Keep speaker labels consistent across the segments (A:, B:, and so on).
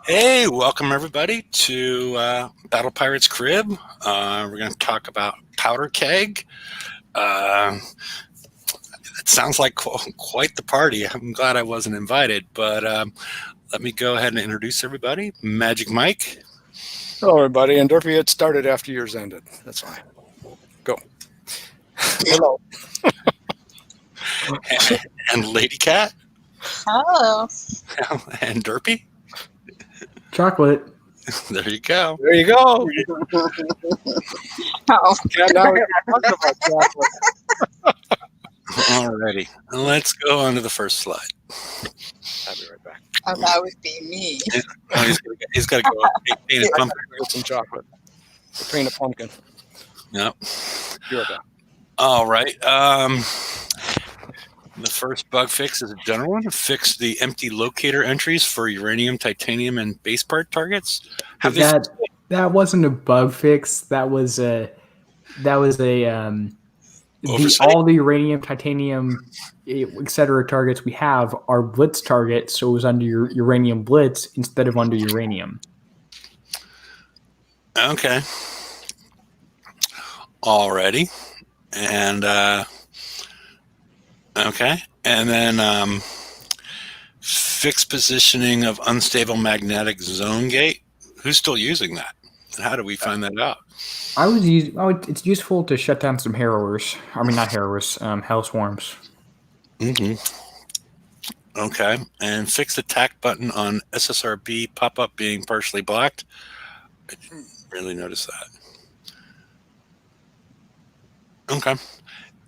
A: Hey, welcome everybody to Battle Pirates Crib. We're going to talk about powder keg. It sounds like quite the party. I'm glad I wasn't invited, but let me go ahead and introduce everybody. Magic Mike.
B: Hello, everybody. And Dorothy, it started after yours ended. That's fine. Go. Hello.
A: And Lady Cat.
C: Hello.
A: And Derpy.
D: Chocolate.
A: There you go.
B: There you go.
C: Oh.
B: Yeah, now we're talking about chocolate.
A: Alrighty. Let's go on to the first slide.
B: I'll be right back.
C: Oh, that would be me.
A: Oh, he's got to go paint his pumpkin.
B: Get some chocolate. We'll paint a pumpkin.
A: Yep.
B: Be right back.
A: All right. The first bug fix is a general one. Fix the empty locator entries for uranium, titanium, and base part targets.
D: That wasn't a bug fix. That was all the uranium, titanium, etc. targets we have are blitz targets, so it was under your uranium blitz instead of under uranium.
A: Okay. Alrighty. And okay. And then fixed positioning of unstable magnetic zone gate. Who's still using that? And how do we find that out?
D: It's useful to shut down some harrowers. I mean, not harrowers, hell swarms.
A: Mm-hmm. Okay. And fix the tack button on SSRB pop-up being partially blacked. I didn't really notice that. Okay.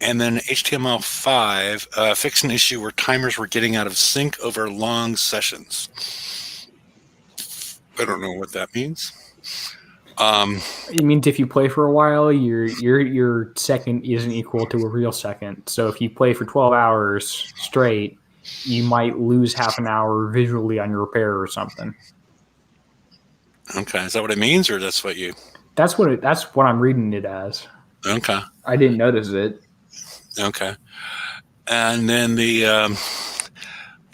A: And then HTML5, fix an issue where timers were getting out of sync over long sessions. I don't know what that means.
D: It means if you play for a while, your second isn't equal to a real second. So if you play for 12 hours straight, you might lose half an hour visually on your repair or something.
A: Okay, is that what it means, or that's what you?
D: That's what I'm reading it as.
A: Okay.
D: I didn't notice it.
A: Okay. And then the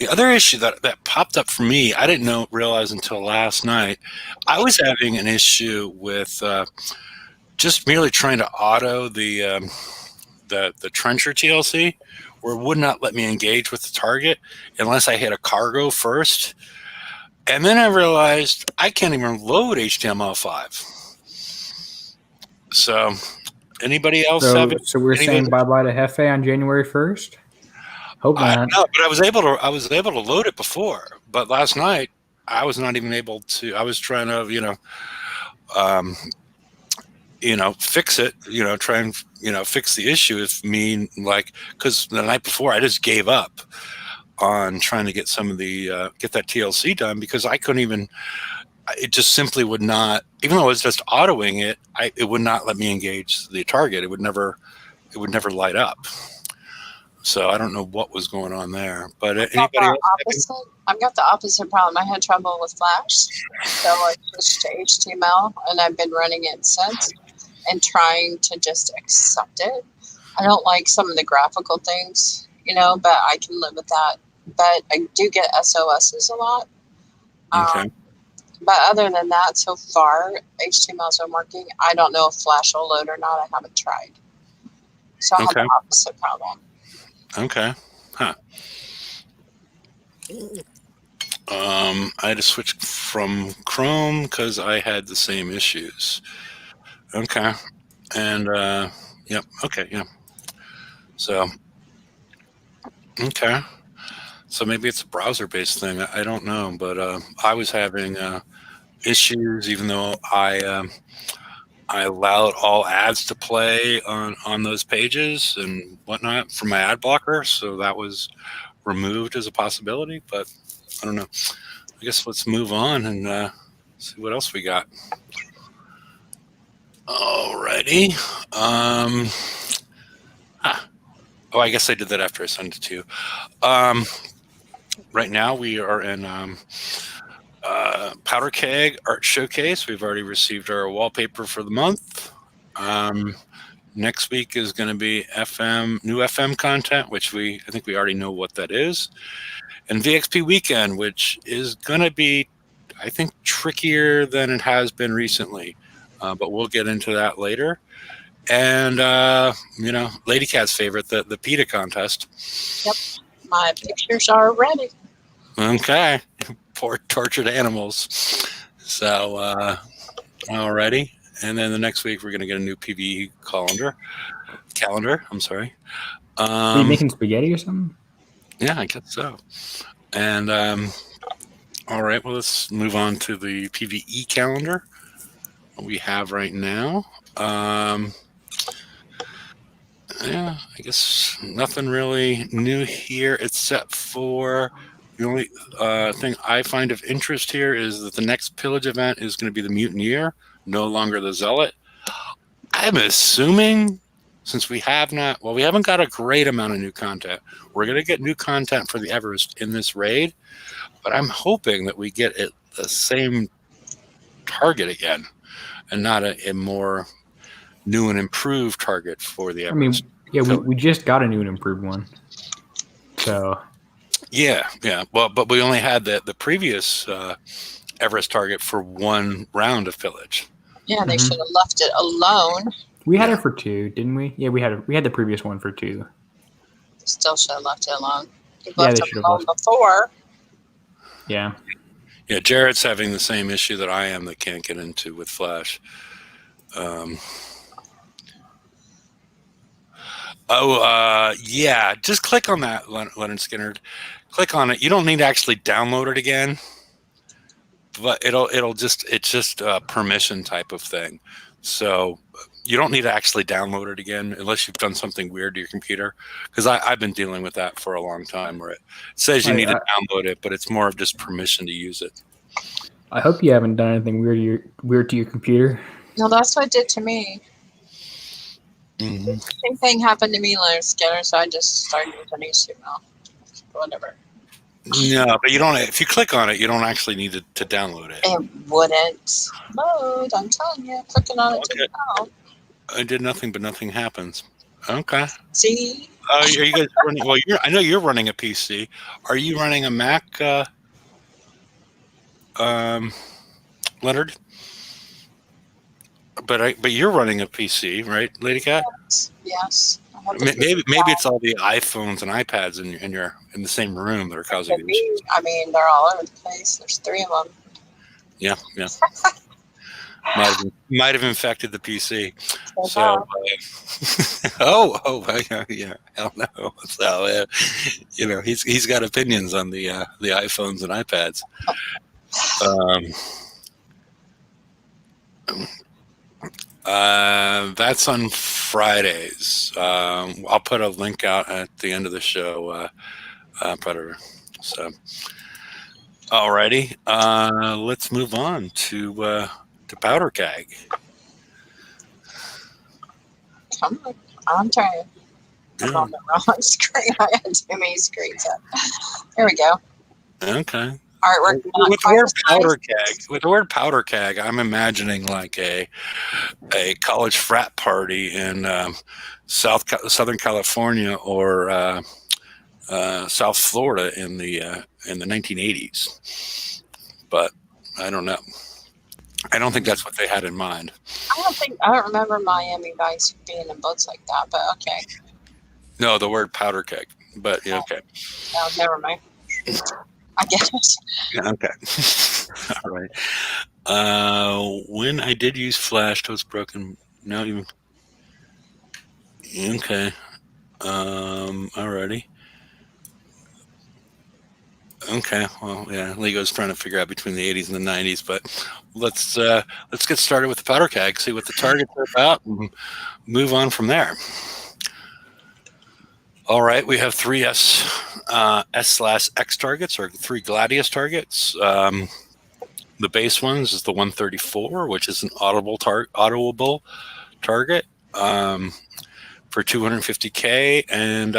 A: other issue that popped up for me, I didn't realize until last night. I was having an issue with just merely trying to auto the trencher TLC, where it would not let me engage with the target unless I hit a cargo first. And then I realized I can't even load HTML5. So anybody else have it?
D: So we're saying bye-bye to Hefe on January 1st? Hope not.
A: No, but I was able to load it before, but last night I was not even able to. I was trying to, fix it, try and, fix the issue. Because the night before I just gave up on trying to get some of the get that TLC done because I couldn't even. It just simply would not, even though I was just autoing it, it would not let me engage the target. It would never light up. So I don't know what was going on there. But anybody else?
C: I've got the opposite problem. I had trouble with Flash, so I switched to HTML, and I've been running it since and trying to just accept it. I don't like some of the graphical things, but I can live with that. But I do get SOSs a lot.
A: Okay.
C: But other than that, so far, HTML's been working. I don't know if Flash will load or not. I haven't tried. So I have the opposite problem.
A: Okay. Huh. I had to switch from Chrome because I had the same issues. Okay. And, yep. Okay. Yeah. So, okay. So maybe it's a browser-based thing. I don't know, but I was having issues, even though I allowed all ads to play on those pages and whatnot from my ad blocker, so that was removed as a possibility. But I don't know. I guess let's move on and see what else we got. Alrighty. Oh, I guess I did that after I sent it to you. Right now we are in Powder Keg Art Showcase. We've already received our wallpaper for the month. Next week is going to be new FM content, which I think we already know what that is. and VXP weekend, which is going to be, I think, trickier than it has been recently, but we'll get into that later. And Lady Cat's favorite, the PETA contest.
C: Yep, my pictures are ready.
A: Okay, poor tortured animals. So, alrighty, and then the next week we're going to get a new PVE calendar. I'm sorry.
D: Are you making spaghetti or something?
A: Yeah, I guess so. And all right, well, let's move on to the PVE calendar we have right now. Yeah, I guess nothing really new here except for the only thing I find of interest here is that the next pillage event is going to be the Mutineer, no longer the Zealot. I'm assuming, since we haven't got a great amount of new content. We're going to get new content for the Everest in this raid, but I'm hoping that we get the same target again and not a more new and improved target for the Everest.
D: We just got a new and improved one. So
A: yeah. Well, but we only had the previous Everest target for one round of pillage.
C: Yeah, they should have left it alone.
D: We had it for 2, didn't we? Yeah, we had the previous one for 2.
C: Still should have left it alone. They
D: Yeah,
C: left it alone before.
D: Yeah.
A: Yeah, Jared's having the same issue that I am that can't get into with Flash. Yeah, just click on that, Leonard Skinner. Click on it. You don't need to actually download it again, but it's just a permission type of thing. So you don't need to actually download it again unless you've done something weird to your computer. Because I've been dealing with that for a long time, where it says you need to download it, but it's more of just permission to use it.
D: I hope you haven't done anything weird to your computer.
C: No, that's what it did to me.
A: Mm-hmm.
C: Same thing happened to me, Leonard Skinner, so I just started using HTML. Whatever.
A: No, but you don't. If you click on it, you don't actually need to download it.
C: It wouldn't load. I'm telling you, clicking on it didn't help.
A: I did nothing, but nothing happens. Okay.
C: See?
A: Are you guys running? Well, I know you're running a PC. Are you running a Mac, Leonard? But you're running a PC, right, Lady Cat?
C: Yes.
A: Maybe it's all the iPhones and iPads in the same room that are causing the issues.
C: I mean, they're all over the place. There's 3 of them.
A: Yeah. might have infected the PC. So, yeah, hell no. So, he's got opinions on the iPhones and iPads. That's on Fridays. I'll put a link out at the end of the show. So, alrighty. Let's move on to Powder Keg.
C: I'm trying. I'm on the wrong screen. I had too many screens up. There we go.
A: Okay.
C: Artwork.
A: With the word powder keg, I'm imagining like a college frat party in Southern California or South Florida in the 1980s. But I don't know. I don't think that's what they had in mind.
C: I don't remember Miami Vice being in boats like that, but okay.
A: No, the word powder keg. But yeah, okay.
C: No, never mind. I get it.
A: Okay. All right. When I did use Flash, toast broken. Now even. Okay. Alrighty. Okay. Well, yeah. Lego's trying to figure out between the 80s and the 90s, but let's get started with the powder keg. See what the targets are about, and move on from there. All right, we have 3 S/X targets, or 3 Gladius targets. The base ones is the 134, which is an audible target for 250K, and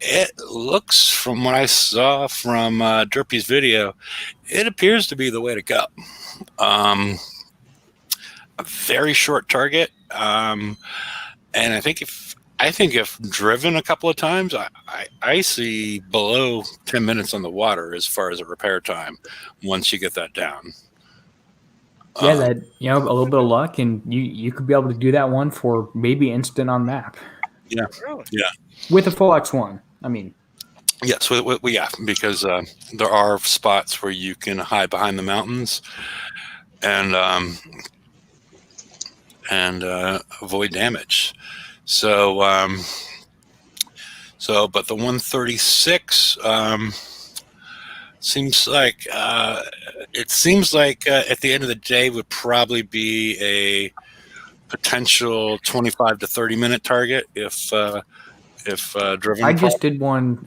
A: it looks, from what I saw from Derpy's video, it appears to be the way to go. A very short target, and I think if I think if driven a couple of times, I see below 10 minutes on the water as far as a repair time once you get that down.
D: Yeah, that a little bit of luck, and you could be able to do that one for maybe instant on map.
A: Yeah,
B: Really?
A: yeah.
D: With a full X1. I mean,
A: Yes, yeah, because there are spots where you can hide behind the mountains and avoid damage. So, but the 136 seems like at the end of the day would probably be a potential 25 to 30-minute target if driven.
D: I just did one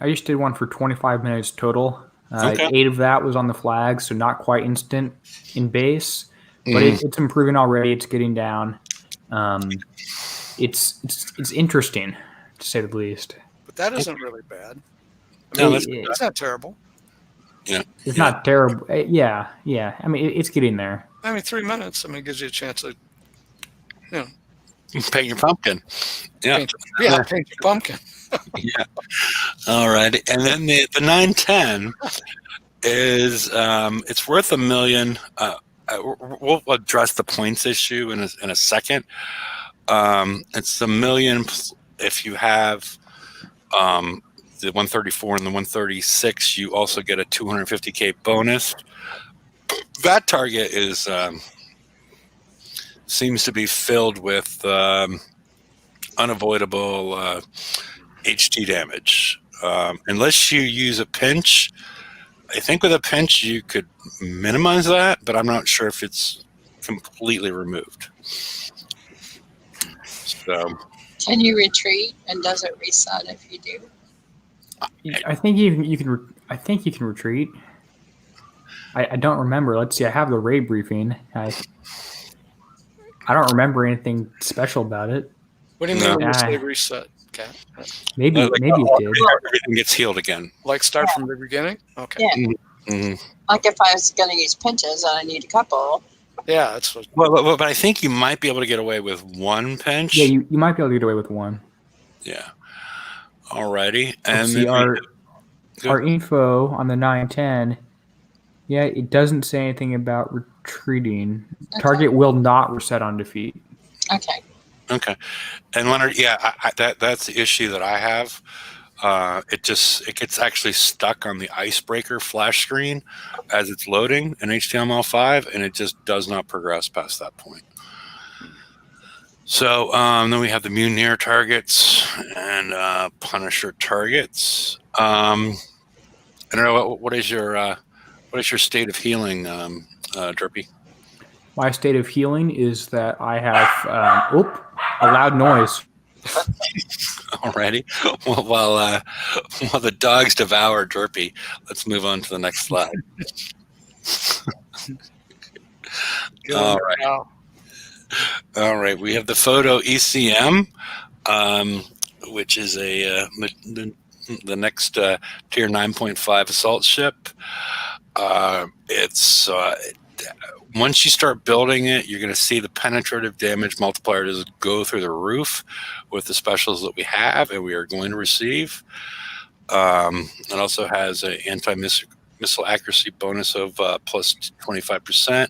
D: for 25 minutes total.
A: Okay.
D: 8 of that was on the flag, so not quite instant in base, but it's improving already. It's getting down. It's interesting, to say the least.
B: But that isn't really bad. I
A: No,
B: mean, it's not terrible.
A: Yeah,
D: it's not terrible. Yeah. I mean, it's getting there.
B: I mean, 3 minutes. I mean, it gives you a chance to,
A: paint your pumpkin. Yeah,
B: paint your pumpkin.
A: Yeah. All right, and then the 910 is it's worth $1 million. We'll address the points issue in a second. It's $1 million if you have the 134 and the 136. You also get a 250K bonus. That target is seems to be filled with unavoidable HT damage. Unless you use a pinch, I think with a pinch you could minimize that, but I'm not sure if it's completely removed. So,
C: Can you retreat, and does it reset if you do?
D: I think you can. I think you can retreat. I don't remember. Let's see. I have the raid briefing. I don't remember anything special about it.
B: What do you mean when you say reset, Kat?
D: Maybe it did.
A: Everything gets healed again.
B: Like start from the beginning? Okay.
C: Yeah.
A: Mm-hmm.
C: Like if I was going to use pinches and I need a couple.
B: Yeah, that's what.
A: Well, but I think you might be able to get away with one pinch.
D: Yeah, you might be able to get away with one.
A: Yeah. Alrighty.
D: And
A: then
D: our info on the 910. Yeah, it doesn't say anything about retreating. Okay. Target will not reset on defeat.
C: Okay.
A: And Leonard, that's the issue that I have. It gets actually stuck on the icebreaker flash screen as it's loading in HTML5, and it just does not progress past that point. So then we have the Munir targets and Punisher targets. I don't know what is your state of healing, Derpy?
D: My state of healing is that I have a loud noise.
A: Alrighty. Well, while the dogs devour Derpy, let's move on to the next slide. All right. All right. We have the Photon ECM, which is the next tier 9.5 assault ship. It's once you start building it, you're going to see the penetrative damage multiplier just go through the roof with the specials that we have and we are going to receive. It also has an anti-missile accuracy bonus of plus 25%.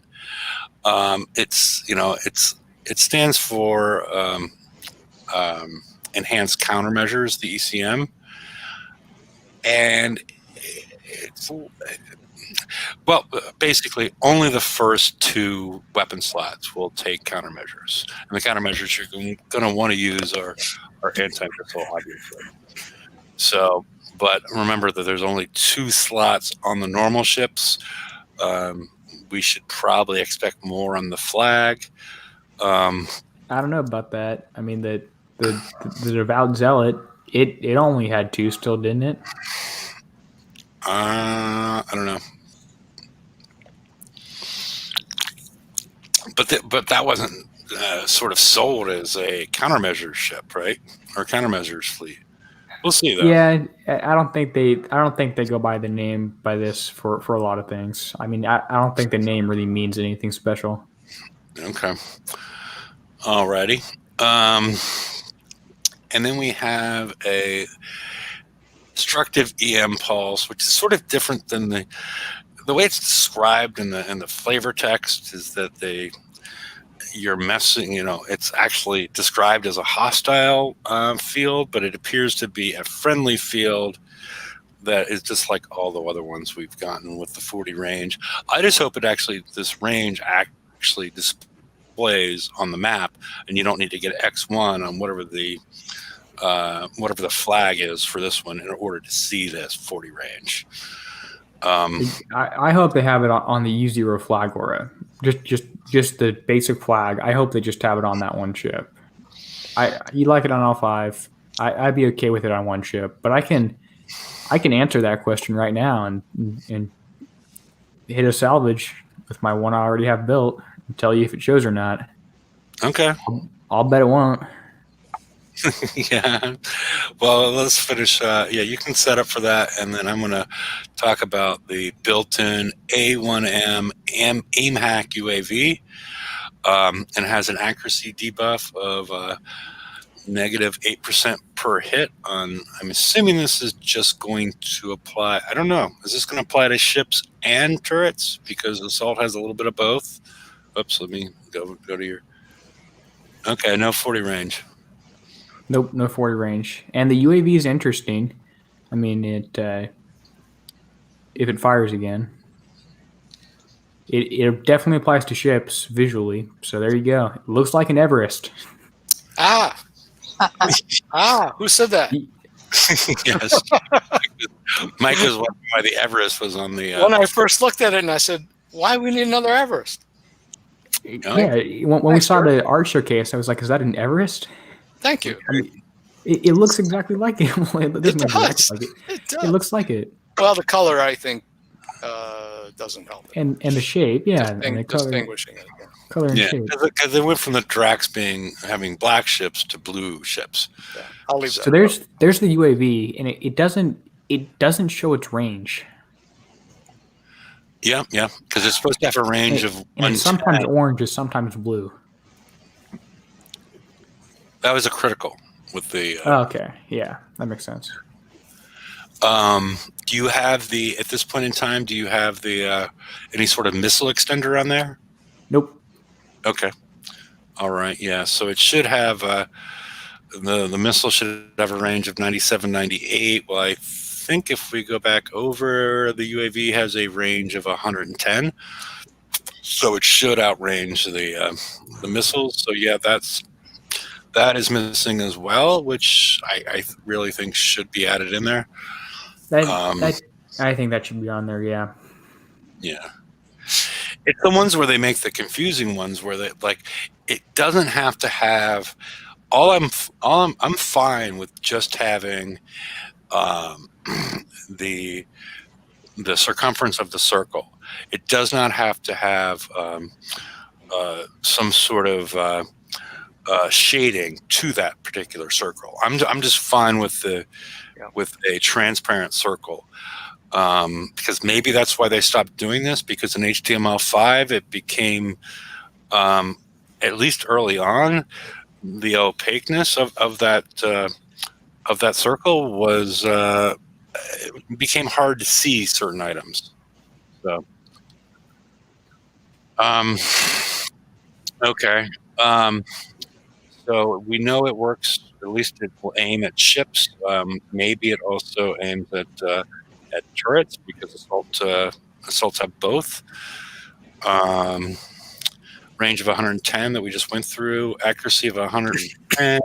A: It stands for enhanced countermeasures, the ECM, and basically only the first 2 weapon slots will take countermeasures, and the countermeasures you're going to want to use are anti-missile, obviously. So, but remember that there's only 2 slots on the normal ships. We should probably expect more on the flag.
D: I don't know about that. I mean, the Devout Zealot, it only had 2 still, didn't it?
A: I don't know. But that wasn't sort of sold as a countermeasures ship, right? Or countermeasures fleet. We'll see though.
D: Yeah, I don't think they go by the name by this for a lot of things. I mean, I don't think the name really means anything special.
A: Okay. Alrighty. And then we have a destructive EM pulse, which is sort of different than the way it's described in the flavor text is that you're messing, it's actually described as a hostile field, but it appears to be a friendly field that is just like all the other ones we've gotten with the 40 range. I just hope this range actually displays on the map, and you don't need to get X1 on whatever the flag is for this one in order to see this 40 range.
D: I hope they have it on the U0 flag aura. Just the basic flag. I hope they just have it on that one ship. You like it on all 5. I'd be okay with it on one ship, but I can answer that question right now and hit a salvage with my one I already have built and tell you if it shows or not.
A: Okay.
D: I'll bet it won't.
A: Yeah. Well, let's finish. You can set up for that, and then I'm going to talk about the built-in A1M aim hack UAV, and has an accuracy debuff of -8% per hit. I'm assuming this is just going to apply. I don't know. Is this going to apply to ships and turrets? Because Assault has a little bit of both. Oops. Let me go to your. Okay. No 40 range.
D: Nope, no 40 range. And the UAV is interesting. I mean, if it fires again, it definitely applies to ships visually. So there you go. It looks like an Everest.
B: Who said that?
A: Yes. Mike was wondering why the Everest was on the.
B: When I first looked at it, and I said, "Why we need another Everest?"
D: Yeah, when we saw the art showcase, I was like, "Is that an Everest?"
B: Thank you.
D: I mean, it looks exactly like it. It doesn't exactly like it.
B: It does.
D: It looks like it.
B: Well, the color, I think, doesn't help it.
D: And the shape, yeah. And the
B: distinguishing it.
D: color and shape.
A: Because they went from the Drax having black ships to blue ships.
B: Yeah, I'll leave that.
D: So there's the UAV, and it doesn't show its range.
A: Yeah, because it's supposed to have a range of.
D: And it's sometimes orange, is sometimes blue.
A: That was a critical with the.
D: Okay, yeah, that makes sense.
A: Do you have at this point in time? Do you have the any sort of missile extender on there?
D: Nope.
A: Okay. All right. Yeah. So it should have the missile should have a range of 97, 98. Well, I think if we go back over, the UAV has a range of 110. So it should outrange the missiles. So yeah, that is missing as well, which I really think should be added in there.
D: I think that should be on there. Yeah.
A: Yeah. It's the ones where they make the confusing ones where they it doesn't have to have. I'm fine with just having the circumference of the circle. It does not have to have some sort of shading to that particular circle. I'm just fine with with a transparent circle, because maybe that's why they stopped doing this, because in HTML5 it became, at least early on, the opaqueness of that circle was it became hard to see certain items. So okay. So we know it works. At least it will aim at ships. Maybe it also aims at turrets, because assaults have both. Range of 110 that we just went through. Accuracy of 110.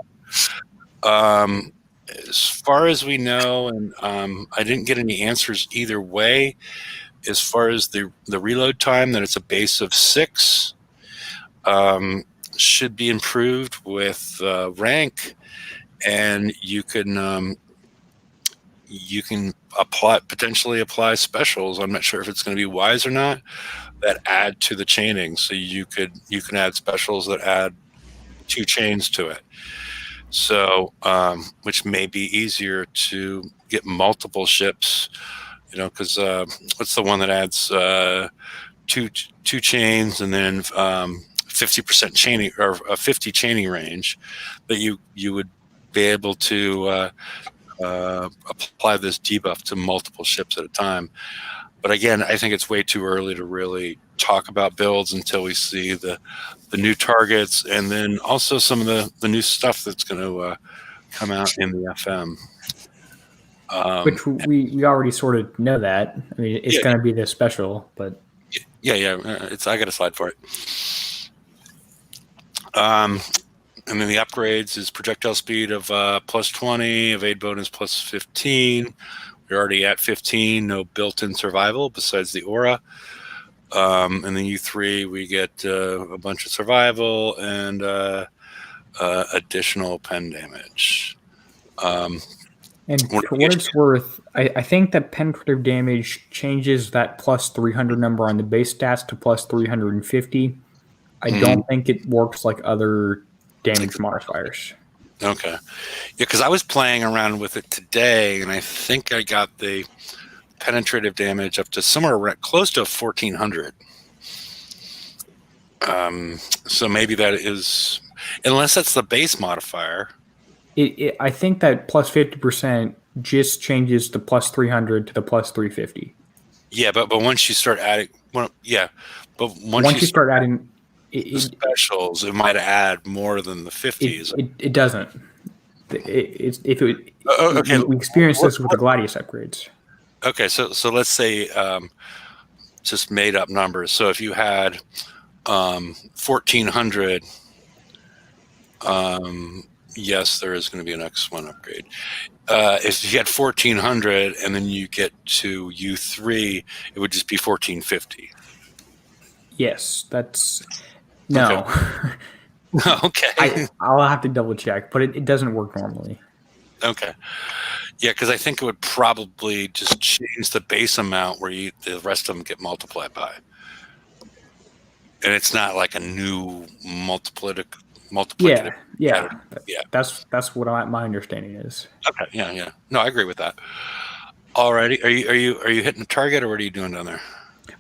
A: As far as we know, and I didn't get any answers either way. As far as the reload time, that it's a base of 6. Should be improved with rank, and you can potentially apply specials. I'm not sure if it's going to be wise or not, that add to the chaining. So you can add specials that add 2 chains to it. So which may be easier to get multiple ships, because what's the one that adds two chains and then 50% chaining, or a 50 chaining range, that you would be able to apply this debuff to multiple ships at a time. But again, I think it's way too early to really talk about builds until we see the new targets, and then also some of the new stuff that's going to come out in the FM.
D: Which we already sort of know that. I mean, it's going to be this special, but
A: yeah, I got a slide for it. And then the upgrades is projectile speed of plus 20, evade bonus plus 15. We're already at 15. No built-in survival besides the aura. And then U3, we get a bunch of survival and additional pen damage.
D: And for what it's worth, I think that penetrative damage changes that plus 300 number on the base stats to plus 350. I don't think it works like other damage modifiers.
A: Okay. Yeah, because I was playing around with it today, and I think I got the penetrative damage up to somewhere close to 1,400. So maybe that is, unless that's the base modifier.
D: I think that plus 50% just changes the plus 300 to the plus 350.
A: Yeah, but once you start adding, once
D: you start adding
A: the specials, it might add more than the 50s.
D: It doesn't.
A: Okay.
D: We experienced this with the Gladius upgrades.
A: Okay, so let's say just made up numbers. So if you had 1,400. Yes, there is going to be an X1 upgrade. If you had 1,400 and then you get to U3, it would just be 1,450.
D: Yes, that's no.
A: Okay.
D: I'll have to double check, but it doesn't work normally.
A: Okay. Yeah, because I think it would probably just change the base amount where the rest of them get multiplied by. And it's not like a new multiplicative.
D: Yeah. That's what my understanding is.
A: Okay. Yeah. No, I agree with that. Alrighty. Are you hitting the target, or what are you doing down there?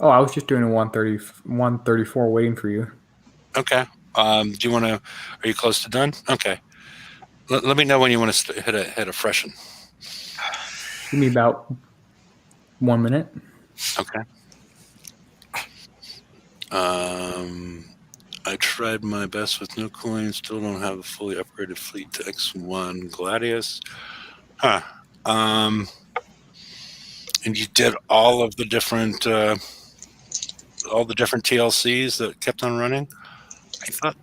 D: Oh, I was just doing a 134 waiting for you.
A: Okay. Do you want to? Are you close to done? Okay. Let me know when you want to hit a freshen.
D: Give me about 1 minute.
A: Okay. I tried my best with no coins. Still don't have a fully upgraded fleet to X1 Gladius. Huh. And you did all of the different TLCs that kept on running. I thought.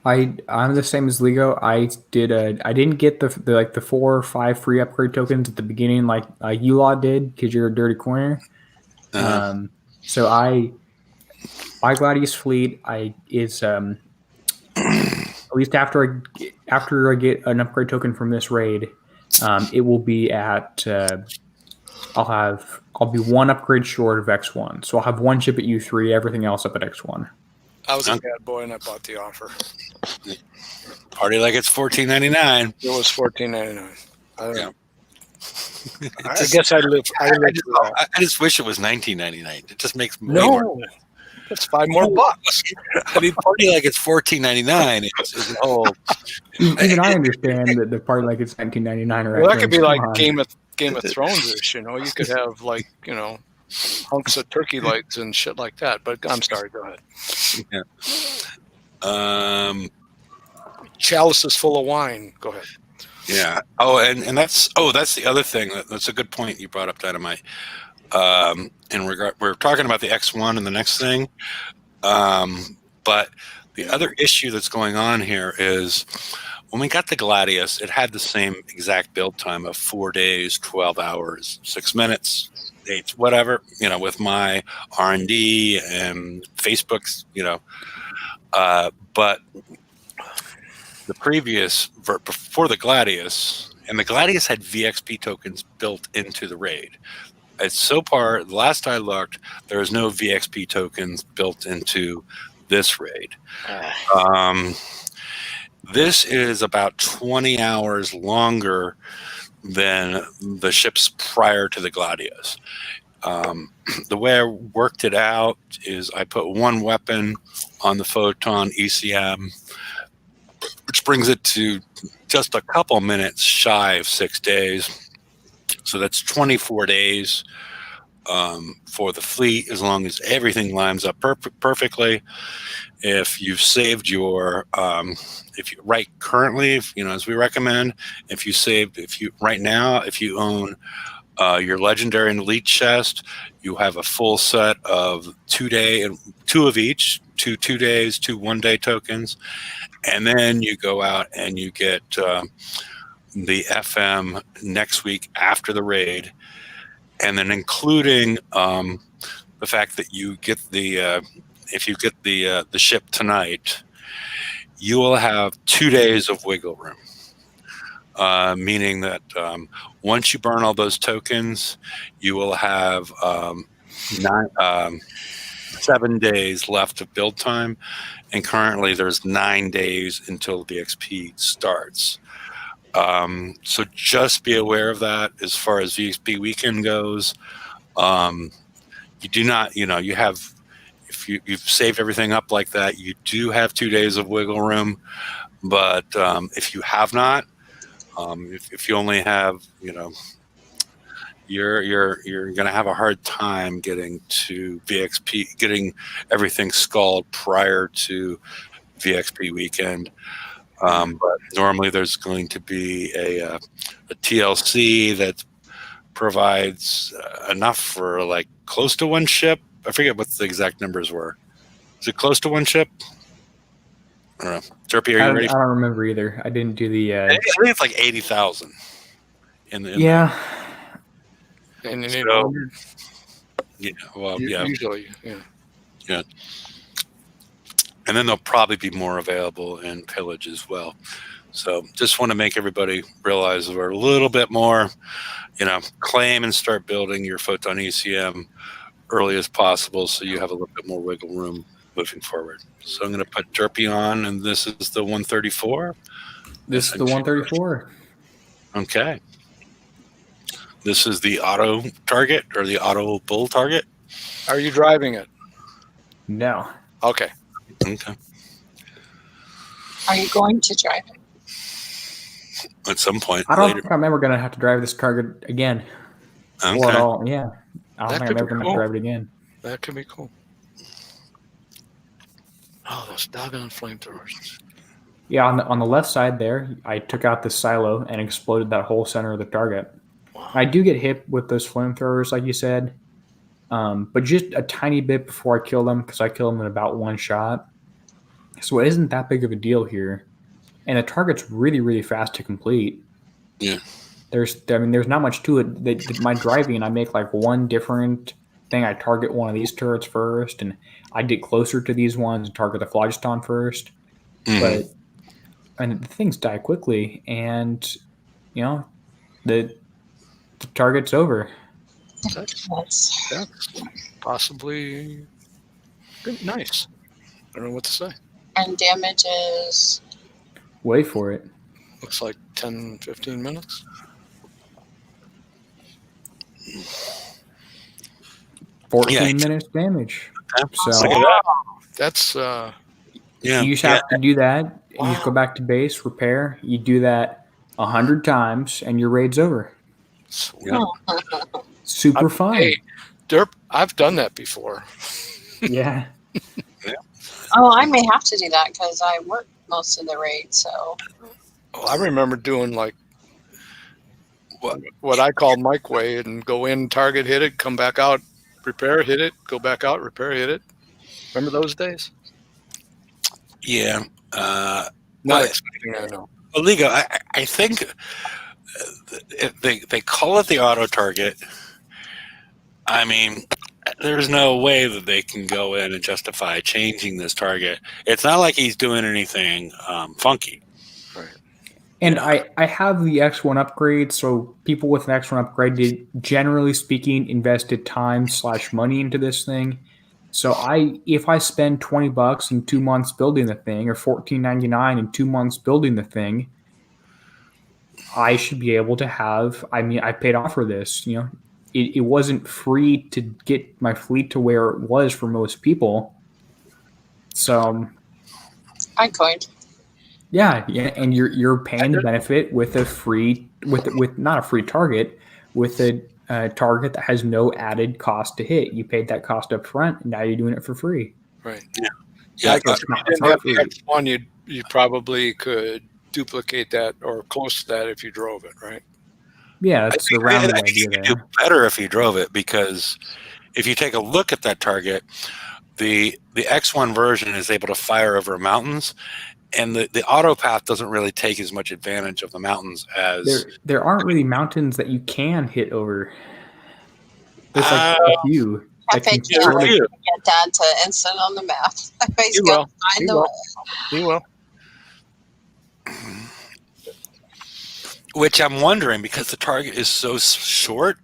D: I'm the same as Lego. I didn't get the 4 or 5 free upgrade tokens at the beginning like you did because you're a dirty corner. So my Gladius fleet is at least after I get an upgrade token from this raid, it will be at I'll be 1 upgrade short of X1. So I'll have 1 ship at U3, everything else up at X1.
B: I was a bad boy and I bought the offer.
A: Party like it's $14.99.
B: It was $14.99. I don't know. I guess I
A: just wish it was $19.99. It just makes
B: more. That's $5 more.
A: I mean, party like it's $14.99. It's an whole.
D: Even I understand that the party like it's $19.99.
B: Well, that could be like Game of Thrones-ish. You could have hunks of turkey legs and shit like that. But I'm sorry. Go ahead.
A: Yeah.
B: Chalices full of wine. Go ahead.
A: Yeah. Oh, and that's the other thing. That's a good point you brought up, Dynamite. We're talking about the X1 and the next thing. But the other issue that's going on here is when we got the Gladius, it had the same exact build time of 4 days, 12 hours, 6 minutes, 8, whatever, with my R&D and Facebook's, but the previous, before the Gladius, and the Gladius had VXP tokens built into the raid. So far, the last I looked, there is no VXP tokens built into this raid. This is about 20 hours longer than the ships prior to the Gladius. The way I worked it out is I put 1 weapon on the Photon ECM, which brings it to just a couple minutes shy of 6 days. So that's 24 days for the fleet, as long as everything lines up perfectly. If you've saved your, if you right currently, as we recommend, if you own your legendary and elite chest, you have a full set of 2 day and 2 of each, 2 days, 2 1-day tokens, and then you go out and you get the FM next week after the raid, and then including the fact that you get the if you get the ship tonight, you will have 2 days of wiggle room. Meaning that once you burn all those tokens, you will have 7 days left of build time, and currently there's 9 days until the XP starts. So just be aware of that as far as VXP weekend goes. You do not, you have, if you've saved everything up like that, you do have 2 days of wiggle room. But if you have not, if you only have, you're going to have a hard time getting to VXP, getting everything skulled prior to VXP weekend. But normally there's going to be a TLC that provides enough for like close to 1 ship. I forget what the exact numbers were. Is it close to 1 ship? I don't know. Derpy, are you ready?
D: I don't remember either. I didn't do the.
A: I think it's like 80,000.
D: Yeah.
B: And you need
A: So,
B: 100.
A: Yeah. Well, yeah.
B: Usually, yeah.
A: Yeah. And then there'll probably be more available in Pillage as well. So just want to make everybody realize we're a little bit more, claim and start building your Photon ECM early as possible, so you have a little bit more wiggle room moving forward. So I'm going to put Derpy on, and this is the 134.
D: This is the 134.
A: Okay. This is the auto target, or the auto bull target.
B: Are you driving it?
D: No.
B: Okay.
A: Okay.
C: Are you going to drive it?
A: At some point
D: I don't
A: later.
D: think I'm ever going to have to drive this target again.
A: Okay.
D: Or at all. Yeah. I don't
B: That
D: think
B: could
D: I'm ever
B: be
D: going to
B: cool.
D: drive it again.
B: That could be cool. Oh, those doggone flamethrowers.
D: Yeah, on the left side there, I took out the silo and exploded that whole center of the target.
B: Wow.
D: I do get hit with those flamethrowers, like you said, but just a tiny bit before I kill them, because I kill them in about 1 shot. So it isn't that big of a deal here, and the target's really, really fast to complete.
A: Yeah.
D: There's not much to it. My driving, I make like 1 different thing. I target one of these turrets first, and I get closer to these ones and target the phlogiston first.
A: Mm-hmm.
D: And the things die quickly, and the target's over.
C: That's
B: Possibly good. Nice. I don't know what to say.
C: and damage is
D: Wait for it.
B: Looks like 10, 15 minutes.
D: 14 minutes damage. So
B: That's
A: Yeah.
D: you just have to do that. You just go back to base, repair. You do that 100 times, and your raid's over.
A: Yeah.
D: Super fun.
B: Hey, Derp, I've done that before.
D: Yeah.
C: oh, I may have to do that because I work most of the raid. So
B: Oh, I remember doing like what I call Mike way, and go in, target, hit it, come back out, repair, hit it, go back out, repair, hit it. Remember those days?
A: Yeah.
B: Not
A: Well,
B: exciting, I know.
A: Ligo, I think they call it the auto target. I mean, there's no way that they can go in and justify changing this target. It's not like he's doing anything funky.
B: Right.
D: And I have the X1 upgrade, so people with an X1 upgrade did, generally speaking, invested time/money into this thing. So if I spend $20 in 2 months building the thing, or $14.99 in 2 months building the thing, I should be able to have. I mean, I paid off for this. It wasn't free to get my fleet to where it was for most people. So
C: I coined.
D: Yeah, and you're paying the benefit with a free with not a free target, with a target that has no added cost to hit. You paid that cost up front, and now you're doing it for free.
B: Right.
A: Yeah.
B: I guess if you didn't have the X1, you probably could duplicate that or close to that if you drove it, right?
D: Yeah, it's a roundabout idea
A: you
D: there.
A: could do better if you drove it, because if you take a look at that target, the X1 version is able to fire over mountains, and the auto path doesn't really take as much advantage of the mountains as
D: there aren't really mountains that you can hit over. There's like a few.
C: I think you'll get Dad to instant on the map. He's going to find the way.
B: He will.
A: Which I'm wondering, because the target is so short,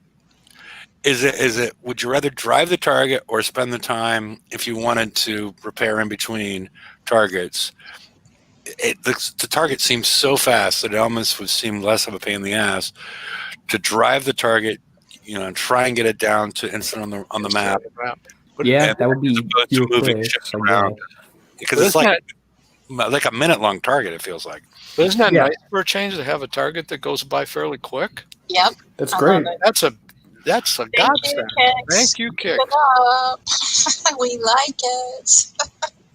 A: is it would you rather drive the target or spend the time if you wanted to repair in between targets? The target seems so fast that it almost would seem less of a pain in the ass to drive the target, and try and get it down to instant on the map.
D: Yeah, that would be quick,
A: around, because it's like a minute-long target. It feels like.
B: But isn't that nice for a change to have a target that goes by fairly quick?
C: Yep,
D: that's great.
B: That's a godsend. Thank you, Kix.
C: We like it.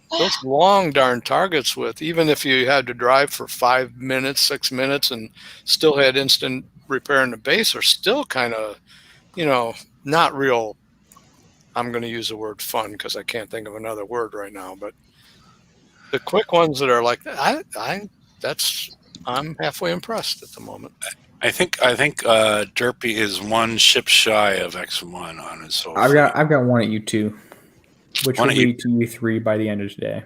B: Those long darn targets even if you had to drive for 5 minutes, 6 minutes, and still had instant repair in the base, are still kind of, not real. I'm going to use the word fun because I can't think of another word right now. But the quick ones that are like that, I'm halfway impressed at the moment.
A: I think Derpy is one ship shy of X1 on his soul.
D: I've got one at U2, which will be to U3 by the end of today.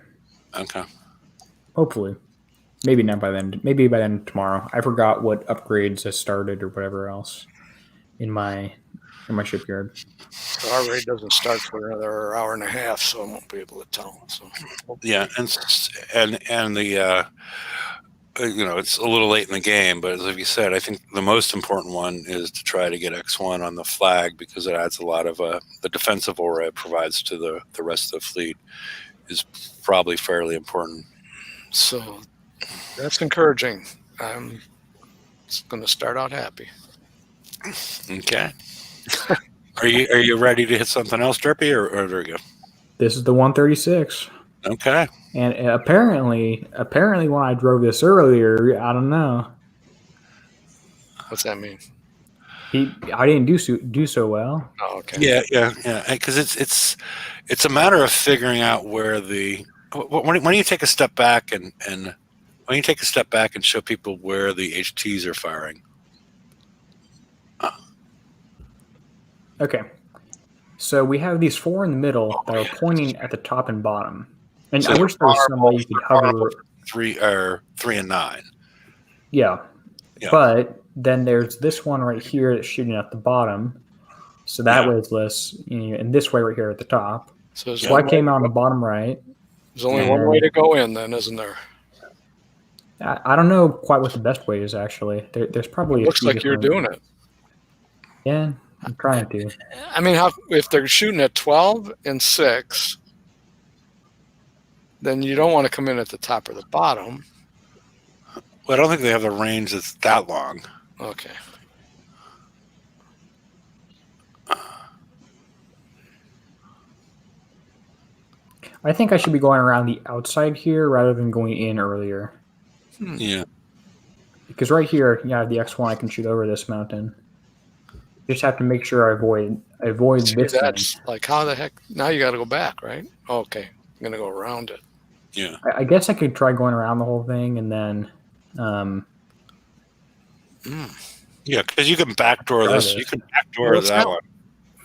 A: Okay.
D: Hopefully. Maybe not by then. Maybe by then tomorrow. I forgot what upgrades has started or whatever else in my shipyard.
B: So our raid doesn't start for another hour and a half, so I won't be able to tell. So
A: yeah, and the it's a little late in the game, but as you said, I think the most important one is to try to get X1 on the flag, because it adds a lot of the defensive aura it provides to the rest of the fleet is probably fairly important.
B: So that's encouraging. I'm going to start out happy.
A: Okay. Are you ready to hit something else, Derpy, or there you go?
D: This is the 136.
A: Okay.
D: And apparently when I drove this earlier, I don't know.
B: What's that mean?
D: I didn't do so well.
B: Oh, okay.
A: Yeah. Because it's a matter of figuring out where when you take a step back and when you take a step back and show people where the HTs are firing.
D: Okay. So we have these four in the middle that are pointing at the top and bottom. And so I wish there was some way you could hover
A: 3 and 9.
D: Yeah. But then there's this one right here that's shooting at the bottom. So that way it's less, and this way right here at the top. So I came out on the bottom right.
B: There's only one way to go in then, isn't there?
D: I don't know quite what the best way is, actually. There's probably
B: looks like you're doing it.
D: Yeah, I'm trying to.
B: I mean, if they're shooting at 12 and 6, then you don't want to come in at the top or the bottom.
A: Well, I don't think they have the range that's that long.
B: Okay.
D: I think I should be going around the outside here rather than going in earlier.
A: Yeah.
D: Because right here, you have the X1, I can shoot over this mountain. Just have to make sure I avoid this.
B: That's thing. Like, how the heck? Now you got to go back, right? Okay. I'm going to go around it.
A: Yeah.
D: I guess I could try going around the whole thing and then.
A: Yeah, because you can backdoor this. You can backdoor that one.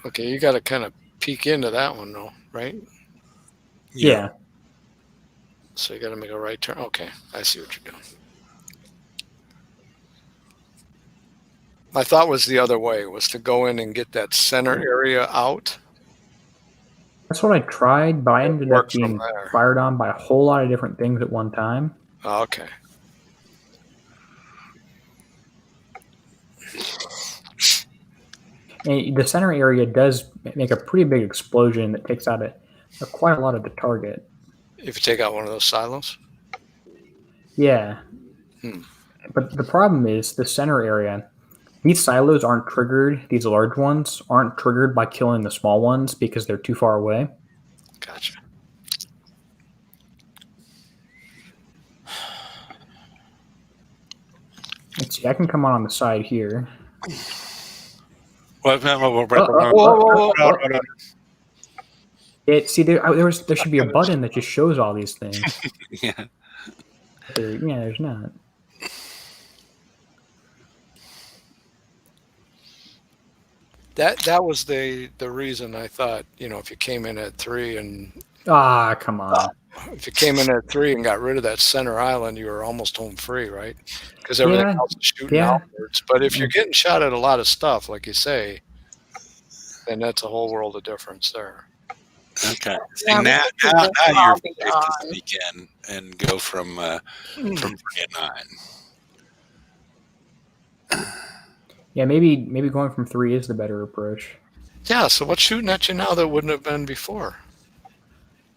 B: Okay, you got to kind of peek into that one, though, right?
D: Yeah.
B: So you got to make a right turn. Okay, I see what you're doing. My thought was the other way, was to go in and get that center area out.
D: That's what I tried, but I ended up being fired on by a whole lot of different things at one time.
B: Okay.
D: And the center area does make a pretty big explosion that takes out quite a lot of the target.
B: If you take out one of those silos?
D: Yeah. But the problem is the center area. These silos aren't triggered. These large ones aren't triggered by killing the small ones because they're too far away.
B: Gotcha.
D: Let's see. I can come on the side here.
A: Well,
D: See, there should be a button that just shows all these things.
A: yeah.
D: There's not.
B: That was the reason I thought, if you came in at 3 and
D: come on.
B: If you came in at 3 and got rid of that center island, you were almost home free, right? Because everything else is shooting outwards. But if you're getting shot at a lot of stuff, like you say, then that's a whole world of difference there.
A: Okay.
C: Yeah,
A: now you're free to sneak in and go from 3 to 9.
D: Yeah, maybe going from 3 is the better approach.
B: Yeah. So what's shooting at you now that wouldn't have been before?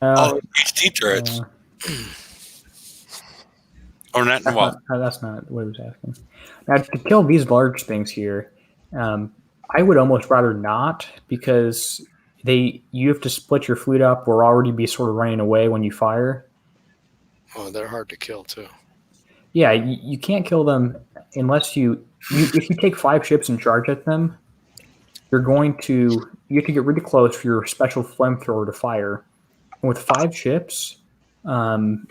A: HT turrets. Or not?
D: That's not what I was asking. Now, to kill these large things here, I would almost rather not, because you have to split your fleet up or already be sort of running away when you fire.
B: Oh, they're hard to kill too.
D: Yeah, you can't kill them unless if you take 5 ships and charge at them, you have to get really close for your special flamethrower to fire. And with 5 ships, you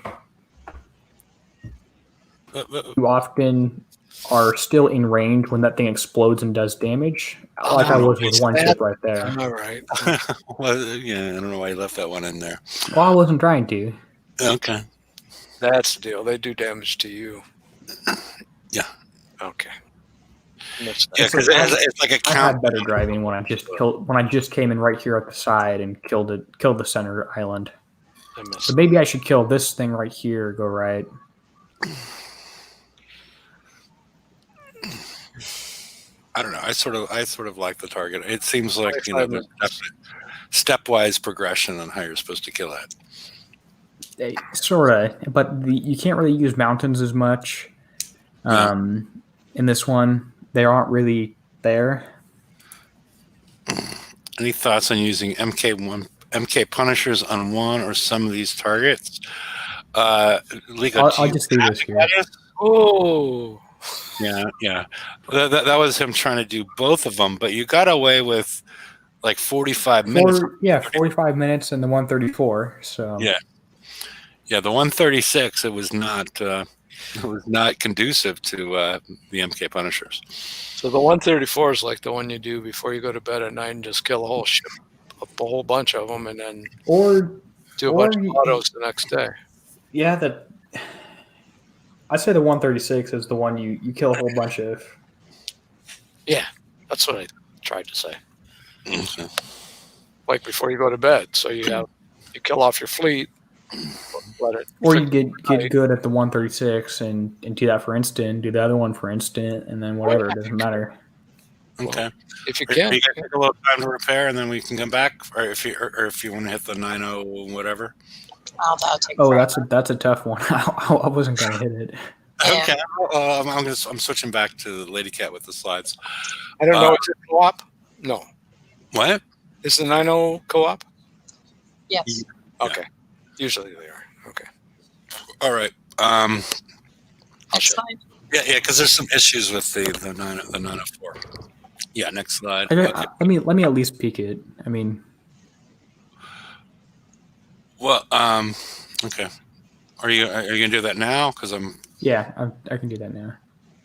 D: often are still in range when that thing explodes and does damage, like I was with 1 ship right there.
B: All right.
A: Well, yeah, I don't know why you left that one in there.
D: Well, I wasn't trying to.
A: Okay.
B: That's the deal. They do damage to you.
A: Yeah.
B: Okay.
A: Yeah, because it's like a count.
D: I had better driving when I just came in right here at the side and killed the center island. So maybe I should kill this thing right here. Go right.
A: I don't know. I sort of like the target. It seems like there's stepwise progression on how you're supposed to kill it.
D: Sort of, but you can't really use mountains as much. In this one, they aren't really there.
A: Any thoughts on using MK Punishers on one or some of these targets?
D: I'll just leave this here.
B: Oh.
A: Yeah. That was him trying to do both of them, but you got away with like 45 minutes.
D: 45 minutes and the 134. So
A: yeah, the 136. It was not conducive to the MK Punishers.
B: So the 134 is like the one you do before you go to bed at night and just kill a whole ship, a whole bunch of them, and then do a bunch of autos the next day.
D: Yeah, I'd say the 136 is the one you kill a whole bunch of.
B: Yeah, that's what I tried to say.
A: Okay.
B: Like before you go to bed, so you kill off your fleet,
D: or you get good at the 136 and do that for instant, do the other one for instant, and then whatever, it doesn't matter.
A: Okay.
B: Well, if you can,
A: you take a little time to repair, and then we can come back, or if you want to hit the 90 whatever.
D: That's a tough one. I wasn't going to hit it.
A: Okay, I'm switching back to the Lady Cat with the slides.
B: I don't know. Is it co-op? No.
A: What?
B: Is the 90 co-op?
C: Yes.
B: Okay. Usually they are. Okay.
A: All right.
C: Next slide.
A: Yeah, because there's some issues with the 904. Yeah, next slide.
D: Okay. Let me at least peek it. I mean.
A: Well, okay. Are you gonna do that now? Because I'm.
D: Yeah, I can do that now.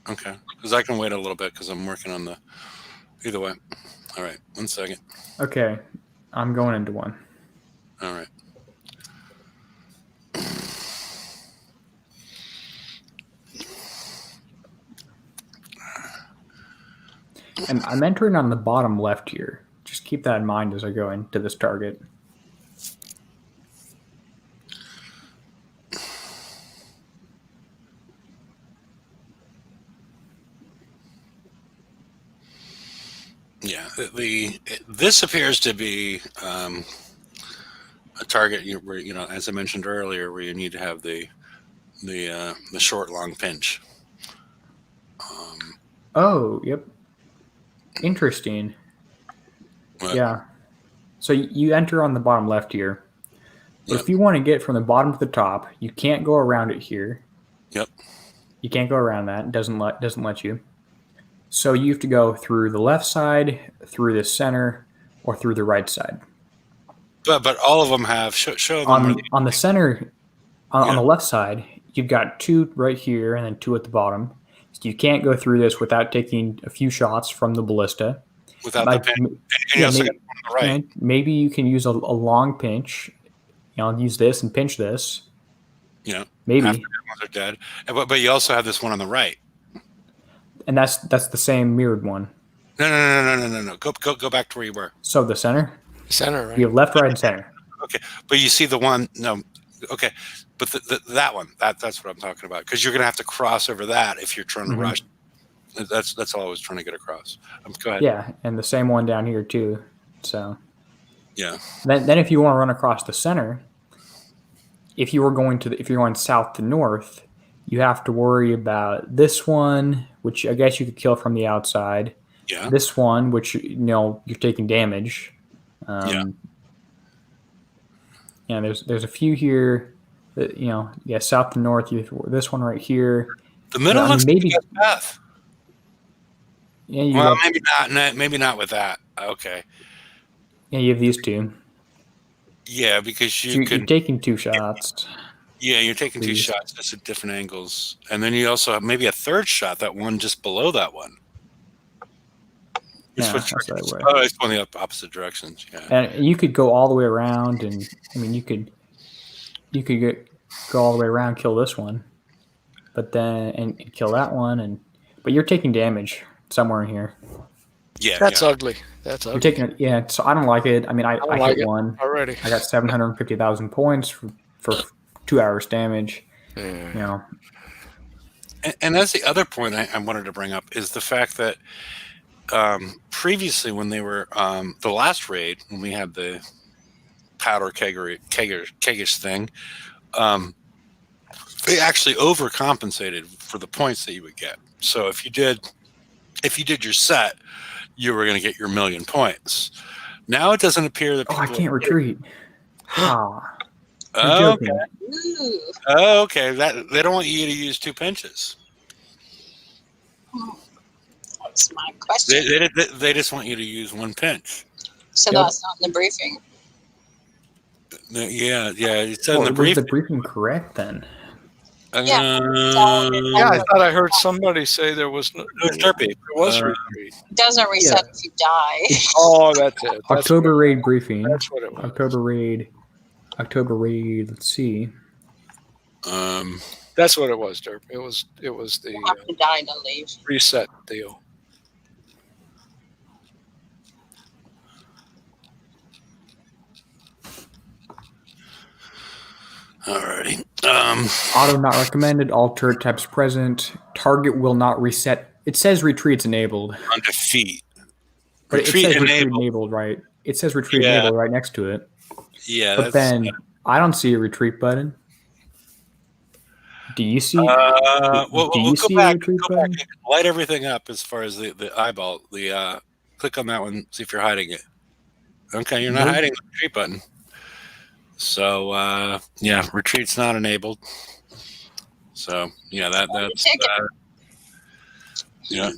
A: Okay, because I can wait a little bit because I'm working on the. Either way. All right. 1 second.
D: Okay, I'm going into one.
A: All right.
D: And I'm entering on the bottom left here. Just keep that in mind as I go into this target.
A: Yeah, this appears to be a target where, as I mentioned earlier, where you need to have the the short long pinch.
D: Oh, yep. Interesting.
A: But,
D: Yeah. So you enter on the bottom left here. But
A: Yep.
D: if you want to get from the bottom to the top, you can't go around it here.
A: Yep.
D: You can't go around that. It doesn't let you. So you have to go through the left side, through the center, or through the right side.
A: But all of them have show them
D: on the center. On the left side, you've got 2 right here and then 2 at the bottom. So you can't go through this without taking a few shots from the ballista.
A: without the pinch. And you also got one on the right.
D: Maybe you can use a long pinch. Use this and pinch this. Maybe
A: after the ones are dead. But you also have this one on the right.
D: And that's the same mirrored one.
A: No. Go back to where you were.
D: So the center?
B: Center, right?
D: You have left, right, and center.
A: Okay. But you see the one, no. Okay. But that one, that's what I'm talking about. Because you're going to have to cross over that if you're trying to rush. That's all I was trying to get across. Go ahead.
D: Yeah, and the same one down here too. So
A: yeah.
D: Then if you want to run across the center, if you're going south to north, you have to worry about this one, which I guess you could kill from the outside.
A: Yeah.
D: This one, which you're taking damage. There's a few here that south to north. This one right here.
A: The middle looks like a path.
D: Yeah.
A: Maybe not with that. Okay.
D: Yeah, you have these 2.
A: Yeah, because
D: you're taking 2 shots.
A: Yeah, you're taking 2 shots just at different angles, and then you also have maybe a third shot. That one just below that one. It's going the opposite directions. Yeah.
D: And you could go all the way around, and you could go all the way around, kill this one, but then and kill that one, but you're taking damage somewhere in here.
A: Yeah,
B: that's ugly. That's ugly.
D: You're taking it. Yeah, so I don't like it. I hit one
B: already.
D: I got 750,000 points for 2 hours damage.
A: And that's the other point I wanted to bring up is the fact that previously when they were the last raid, when we had the powder kegish thing, they actually overcompensated for the points that you would get. So if you did your set, you were going to get your 1,000,000 points. Now it doesn't appear that people
D: I can't retreat.
A: Okay. Okay. That they don't want you to use 2 pinches.
C: That's my question.
A: They just want you to use 1 pinch.
C: So that's not in the briefing.
A: Yeah. It said in the briefing.
D: Was the briefing correct then?
C: Yeah.
B: I thought I heard somebody say there was no.
A: It was derpy.
B: It was retreat.
C: It doesn't reset if you die.
B: Oh, that's it.
D: October raid briefing.
B: That's what it was.
D: October raid. Let's see.
B: That's what it was, Derp. It was the
C: You have to die to leave.
B: reset deal.
A: Alrighty.
D: Auto not recommended. All turret types present. Target will not reset. It says retreats enabled.
A: On defeat.
D: But retreat enabled, right? It says retreat enabled right next to it.
A: Yeah.
D: But then I don't see a retreat button. Do you see?
A: We'll
D: go
A: back. Light everything up as far as the eyeball. Click on that one. See if you're hiding it. Okay, you're not hiding the retreat button. So retreat's not enabled. So that's yeah.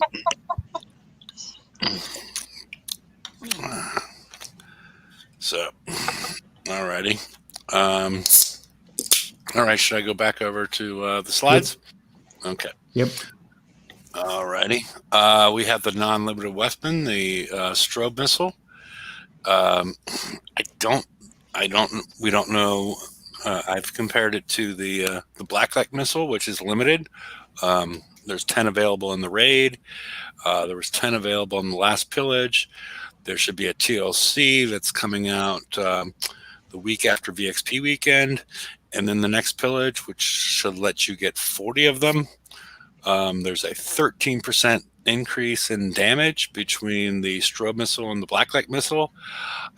A: So, alrighty. All right. Should I go back over to the slides? Yep. Okay.
D: Yep.
A: Alrighty. We have the non-limited weapon, the strobe missile. We don't know. I've compared it to the blacklight missile, which is limited. There's 10 available in the raid. There was 10 available in the last pillage. There should be a TLC that's coming out the week after VXP weekend, and then the next pillage, which should let you get 40 of them. There's a 13% increase in damage between the strobe missile and the blacklight missile.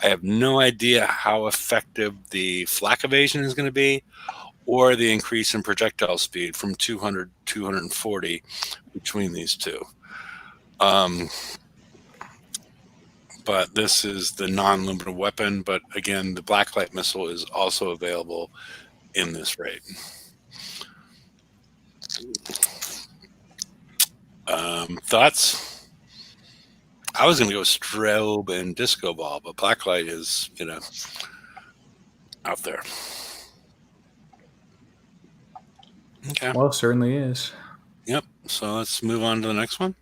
A: I have no idea how effective the flak evasion is going to be, or the increase in projectile speed from 200 to 240 between these two. But this is the non-limited weapon. But again, the blacklight missile is also available in this rate. Thoughts? I was going to go strobe and disco ball, but blacklight is, out there. Okay.
D: Well, it certainly is.
A: Yep. So let's move on to the next one.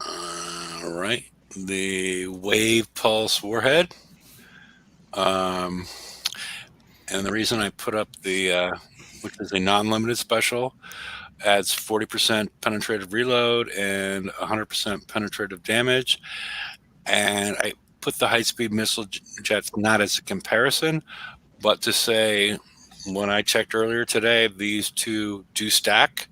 A: All right. The wave pulse warhead. And the reason I put up the, which is a non-limited special, adds 40% penetrative reload and 100% penetrative damage. And I put the high-speed missile jets not as a comparison, but to say, when I checked earlier today, these two do stack.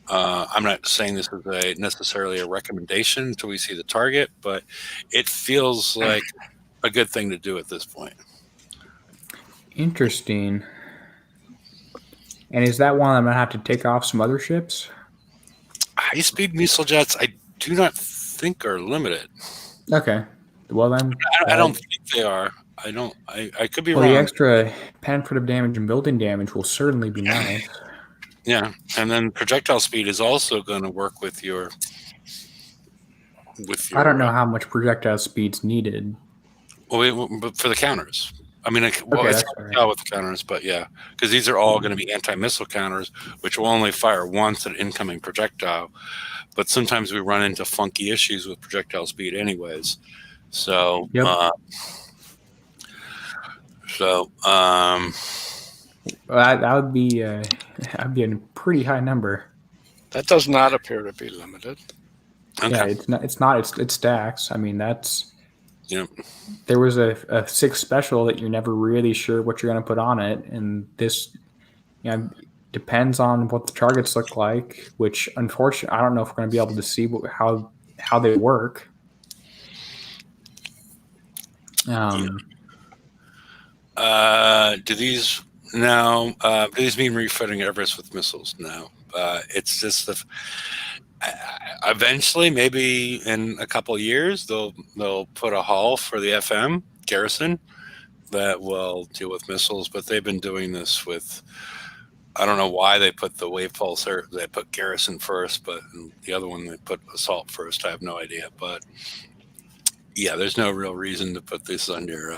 A: I'm not saying this is necessarily a recommendation until we see the target, but it feels like a good thing to do at this point.
D: Interesting. And is that one I'm going to have to take off some other ships?
A: High-speed missile jets, I do not think are limited.
D: Okay. Well, then...
A: I don't think they are. I could be wrong.
D: The extra penetrative damage and building damage will certainly be nice.
A: Yeah, and then projectile speed is also going to work with your...
D: I don't know how much projectile speed's needed.
A: Well, but for the counters. I mean, it's hard to tell with the counters, but yeah, because these are all going to be anti-missile counters, which will only fire once an incoming projectile. But sometimes we run into funky issues with projectile speed anyways. So,
D: that would be a pretty high number.
B: That does not appear to be limited.
A: Okay.
D: Yeah, it's not. It stacks. I mean, that's.
A: Yep.
D: There was a 6 special that you're never really sure what you're going to put on it, and this, depends on what the targets look like. Which, unfortunately, I don't know if we're going to be able to see how they work.
A: Do these mean refitting Everest with missiles? No. It's just eventually, maybe in a couple of years, they'll put a hull for the FM garrison that will deal with missiles. But they've been doing this with. I don't know why they put the wave pulsar. They put garrison first, but the other one they put assault first. I have no idea, but. Yeah, there's no real reason to put this on your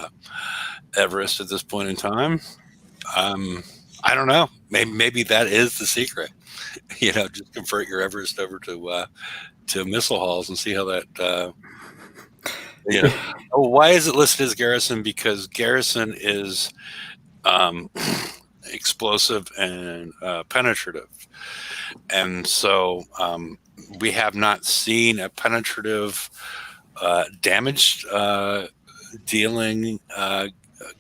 A: Everest at this point in time. I don't know. Maybe that is the secret. Just convert your Everest over to missile hulls and see how that. Why is it listed as garrison? Because garrison is explosive and penetrative, and so we have not seen a penetrative. Damage dealing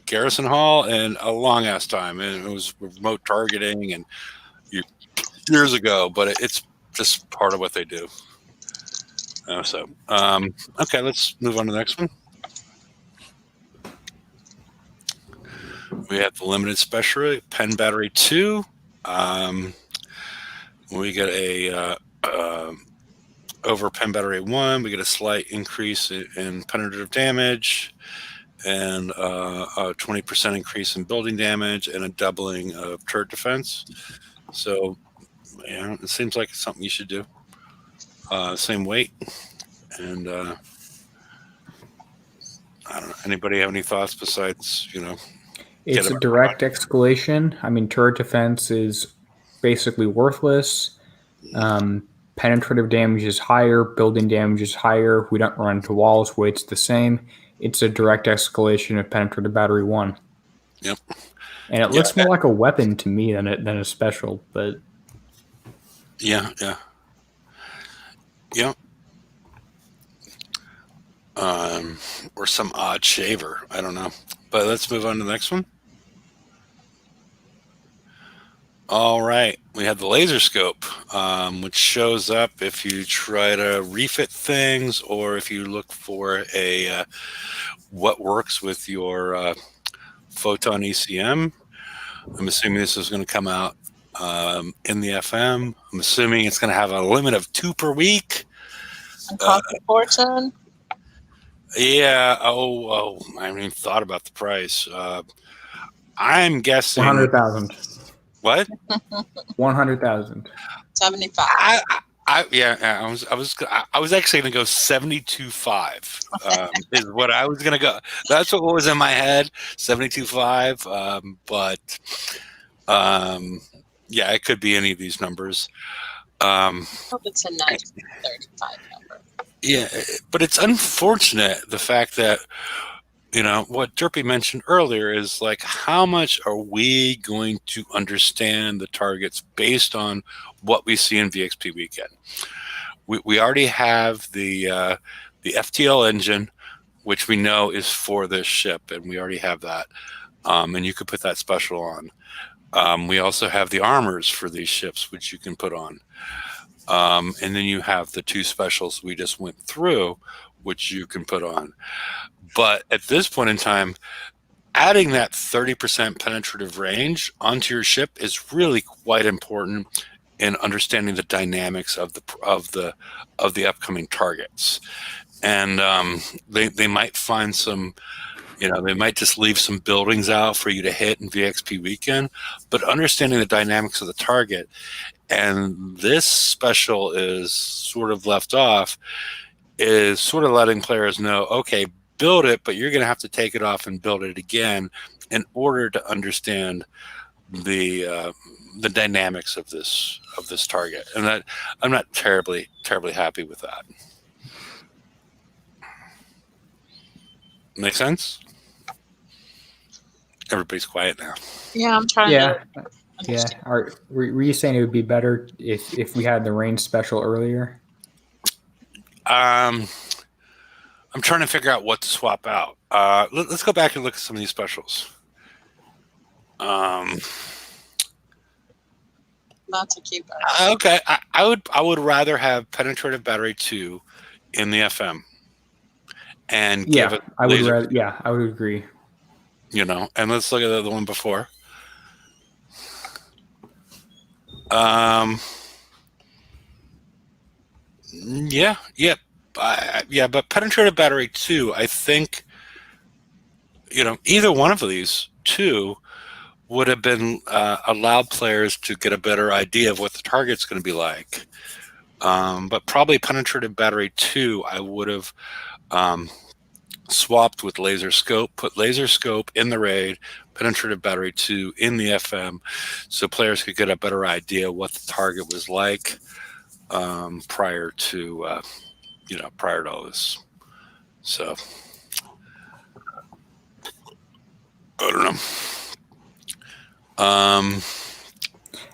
A: garrison hull in a long ass time, and it was remote targeting and years ago, but it's just part of what they do. Okay, let's move on to the next one. We have the limited special Penn Battery 2. We get a over Penn Battery 1, we get a slight increase in penetrative damage and a 20% increase in building damage and a doubling of turret defense. So, it seems like it's something you should do. Same weight. And I don't know. Anybody have any thoughts besides,
D: It's a direct escalation. I mean, turret defense is basically worthless. Penetrative damage is higher, building damage is higher. We don't run into walls, weight's the same. It's a direct escalation of penetrative battery 1.
A: Yep.
D: And it looks more like a weapon to me than a special, but
A: yeah. Or some odd shaver. I don't know. But let's move on to the next one. All right, we have the laser scope, which shows up if you try to refit things or if you look for what works with your Photon ECM. I'm assuming this is going to come out in the FM. I'm assuming it's going to have a limit of 2 per week.
C: And cost a fortune.
A: Yeah. Oh, I haven't even thought about the price. I'm guessing
D: 100,000.
A: What?
D: 100,000.
C: 75.
A: I was actually going to go 72.5. Is what I was going to go. That's what was in my head, 72.5. But yeah, it could be any of these numbers.
C: I hope it's a nice 35 number.
A: Yeah, but it's unfortunate the fact that, what Derpy mentioned earlier is like, how much are we going to understand the targets based on what we see in VXP weekend? We already have the FTL engine, which we know is for this ship, and we already have that, and you could put that special on. We also have the armors for these ships, which you can put on. And then you have the 2 specials we just went through, which you can put on. But at this point in time, adding that 30% penetrative range onto your ship is really quite important in understanding the dynamics of the upcoming targets. And they might find some, they might just leave some buildings out for you to hit in VXP weekend, but understanding the dynamics of the target. And this special is sort of left off, is sort of letting players know, okay, build it, but you're going to have to take it off and build it again in order to understand the dynamics of this target. And that I'm not terribly happy with that. Make sense? Everybody's quiet now.
C: Yeah, I'm trying to understand.
D: Yeah. Were you saying it would be better if we had the range special earlier?
A: I'm trying to figure out what to swap out. Let's go back and look at some of these specials.
C: Not to keep it.
A: Okay, I would rather have penetrative battery 2 in the FM, and give it
D: I would
A: laser.
D: I would agree.
A: And let's look at the one before. But penetrative battery 2, I think, either one of these 2 would have been allowed players to get a better idea of what the target's going to be like. But probably penetrative battery 2, I would have swapped with laser scope, put laser scope in the raid, penetrative battery 2 in the FM, so players could get a better idea what the target was like prior to all this. So I don't know.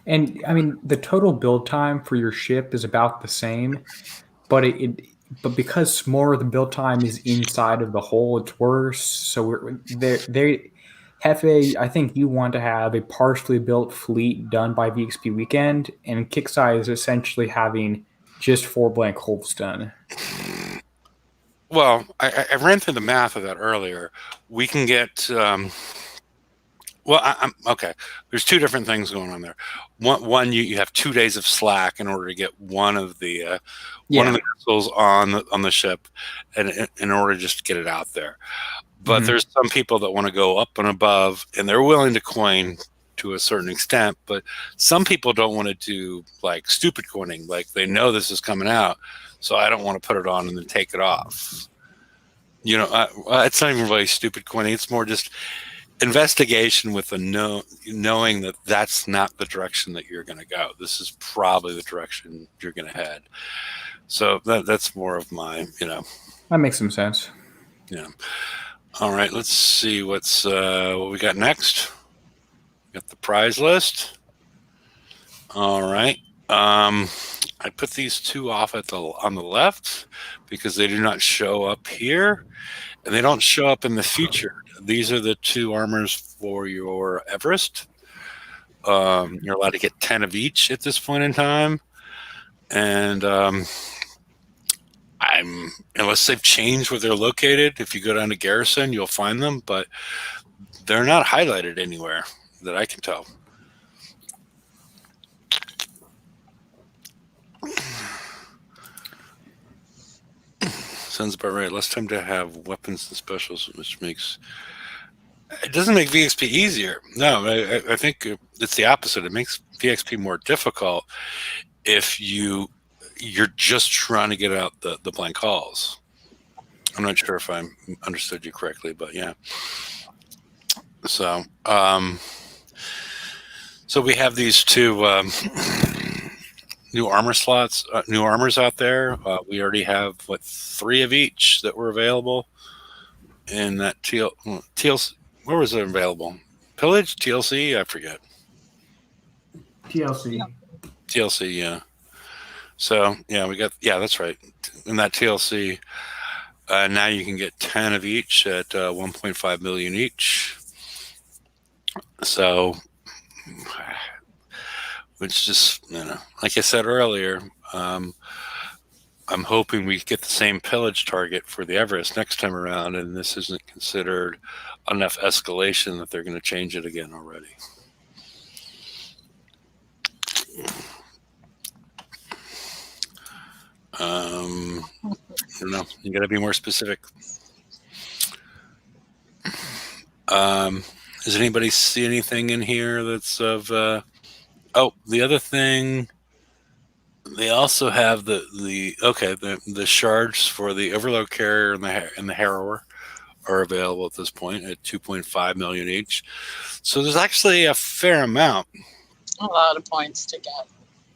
D: And I mean, the total build time for your ship is about the same, but but because more of the build time is inside of the hull, it's worse. So they Hefe, I think you want to have a partially built fleet done by VXP weekend, and Kicksai is essentially having just 4 blank holes done.
A: Well, I ran through the math of that earlier. We can get I'm okay. There's 2 different things going on there. One, you have 2 days of slack in order to get one of the missiles on the ship, and in order just to get it out there. But there's some people that want to go up and above, and they're willing to coin to a certain extent. But some people don't want to do like stupid coining, like they know this is coming out, so I don't want to put it on and then take it off. It's not even really stupid coining. It's more just investigation with knowing that that's not the direction that you're going to go. This is probably the direction you're going to head. So that's more of my,
D: That makes some sense.
A: Yeah. All right. Let's see what we got next. We got the prize list. All right. I put these 2 off on the left because they do not show up here, and they don't show up in the future. These are the 2 armors for your Everest. You're allowed to get 10 of each at this point in time, and unless they've changed where they're located, if you go down to Garrison, you'll find them. But they're not highlighted anywhere that I can tell. Sounds about right. Less time to have weapons and specials, which makes it doesn't make VXP easier. No, I think it's the opposite. It makes VXP more difficult if you're just trying to get out the blank calls. I'm not sure if I understood you correctly, but yeah. So, so we have these two new armor slots, new armors out there. We already have 3 of each that were available in that TLC. Where was it available? Pillage, TLC, I forget.
D: TLC.
A: TLC, yeah. So yeah, that's right. In that TLC, now you can get 10 of each at 1.5 million each. So, which just, like I said earlier, I'm hoping we get the same pillage target for the Everest next time around, and this isn't considered enough escalation that they're going to change it again already. You got to be more specific. Does anybody see anything in here that's of? Oh, the other thing. They also have the shards for the overload carrier and the harrower are available at this point at 2.5 million each. So there's actually a fair amount.
C: A lot of points to get.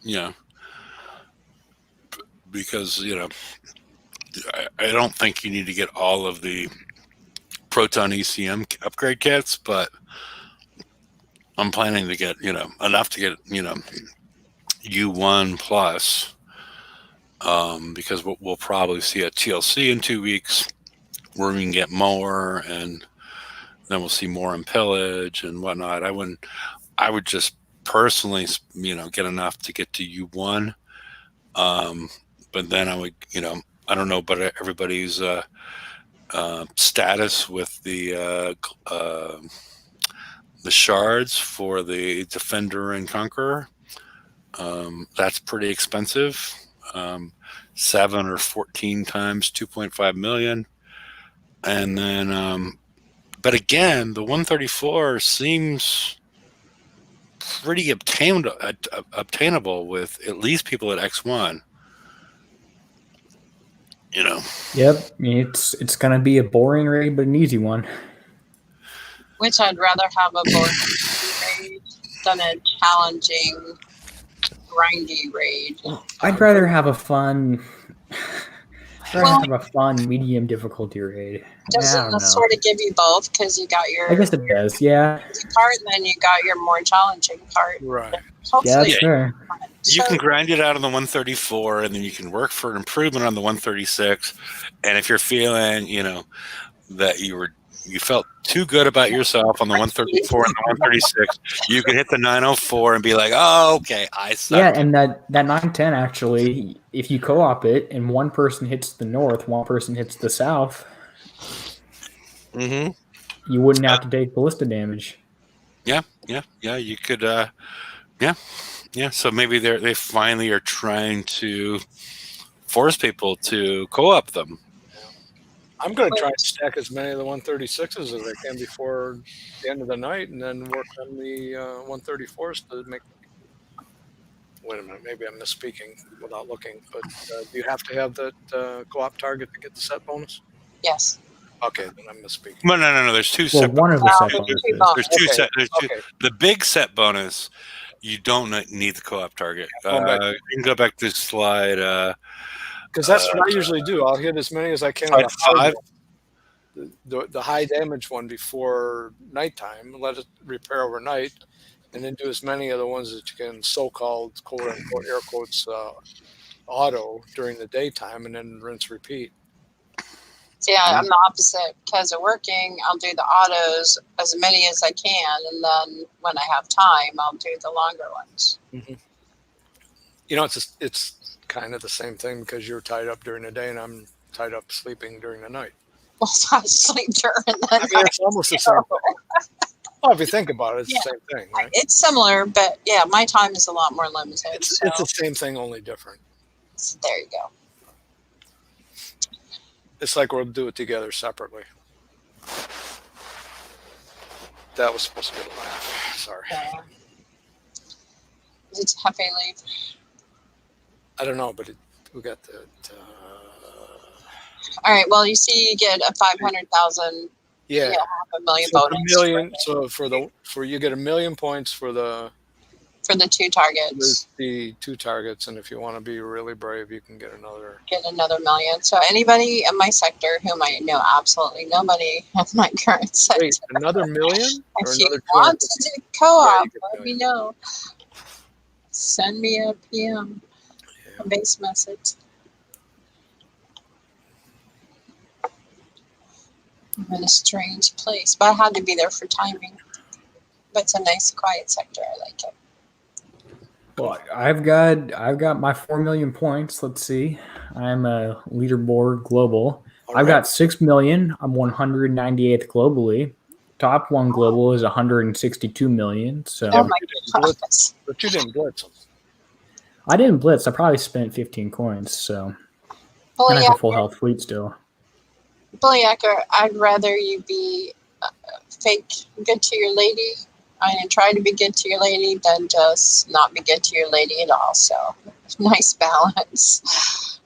A: Yeah. Because, I don't think you need to get all of the Photon ECM upgrade kits, but I'm planning to get, enough to get, U1 plus, because we'll probably see a TLC in 2 weeks where we can get more, and then we'll see more in pillage and whatnot. I would just personally, get enough to get to U1. But then I would, I don't know about everybody's status with the shards for the Defender and Conqueror. That's pretty expensive. 7 or 14 times 2.5 million. And then, but again, the 134 seems pretty obtainable with at least people at X1.
D: Yep, it's gonna be a boring raid, but an easy one.
C: Which I'd rather have a boring raid than a challenging, grindy raid.
D: I'd rather have a fun. Have a fun medium difficulty raid.
C: Doesn't it sort of give you both because you got your?
D: I guess it does. Yeah.
C: Part, and then you got your more challenging part.
B: Right.
D: Yeah, that's fair.
A: You can grind it out on the 134, and then you can work for an improvement on the 136. And if you're feeling, that you felt too good about yourself on the 134 and the 136, you can hit the 904 and be like, oh, okay, I suck.
D: Yeah, and that 910 actually, if you co-op it and one person hits the north, one person hits the south, you wouldn't have to take ballista damage.
A: Yeah, you could, yeah. So maybe they finally are trying to force people to co-op them.
B: I'm going to try and stack as many of the 136s as I can before the end of the night, and then work on the 134s to make. Wait a minute, maybe I'm misspeaking without looking. But do you have to have that co-op target to get the set bonus?
C: Yes.
B: Okay, then I'm misspeaking.
A: No. There's two set.
D: One of the set bonuses.
A: There's two set. There's two. The big set bonus, you don't need the co-op target. You can go back to slide.
B: Because that's what I usually do. I'll hit as many as I can. The high damage one before nighttime, let it repair overnight, and then do as many of the ones that you can so-called quote unquote air quotes auto during the daytime, and then rinse repeat.
C: See, I'm the opposite. Because of working, I'll do the autos as many as I can, and then when I have time, I'll do the longer ones.
B: Mm-hmm. It's kind of the same thing because you're tied up during the day and I'm tied up sleeping during the night.
C: Well, I sleep during the night.
B: It's almost the same Well, if you think about it, it's
C: Yeah.
B: the same thing, right?
C: It's similar, but yeah, my time is a lot more limited.
B: It's
C: So
B: the same thing, only different.
C: there you go.
B: It's like we'll do it together separately. That was supposed to be a laugh. Sorry.
C: Is it Hefe leave?
B: I don't know, but we got the.
C: All right. Well, you see, you get a 500,000.
B: Yeah,
C: half a million
B: so
C: bonus.
B: $1 million. So for you get $1 million points for the
C: 2 targets.
B: the 2 targets, and if you want to be really brave, you can get another.
C: Get another $1 million. So anybody in my sector whom I know, absolutely nobody in my current sector.
B: Wait, another $1 million? Or
C: If you
B: another
C: want to do co-op,
B: Yeah,
C: let me know. Send me a PM, a base message. I'm in a strange place, but I had to be there for timing. But it's a nice, quiet sector. I like it.
D: Well, I've got my 4 million points. Let's see. I'm a leaderboard global. I've got 6 million. I'm 198th globally. Top one global is 162 million. So
C: Oh my goodness.
B: But you didn't blitz them.
D: I didn't blitz. I probably spent 15 coins. So and I have a full health fleet still.
C: Bully Ecker, I'd rather you be fake good to your lady and try to be good to your lady than just not be good to your lady at all. So nice balance.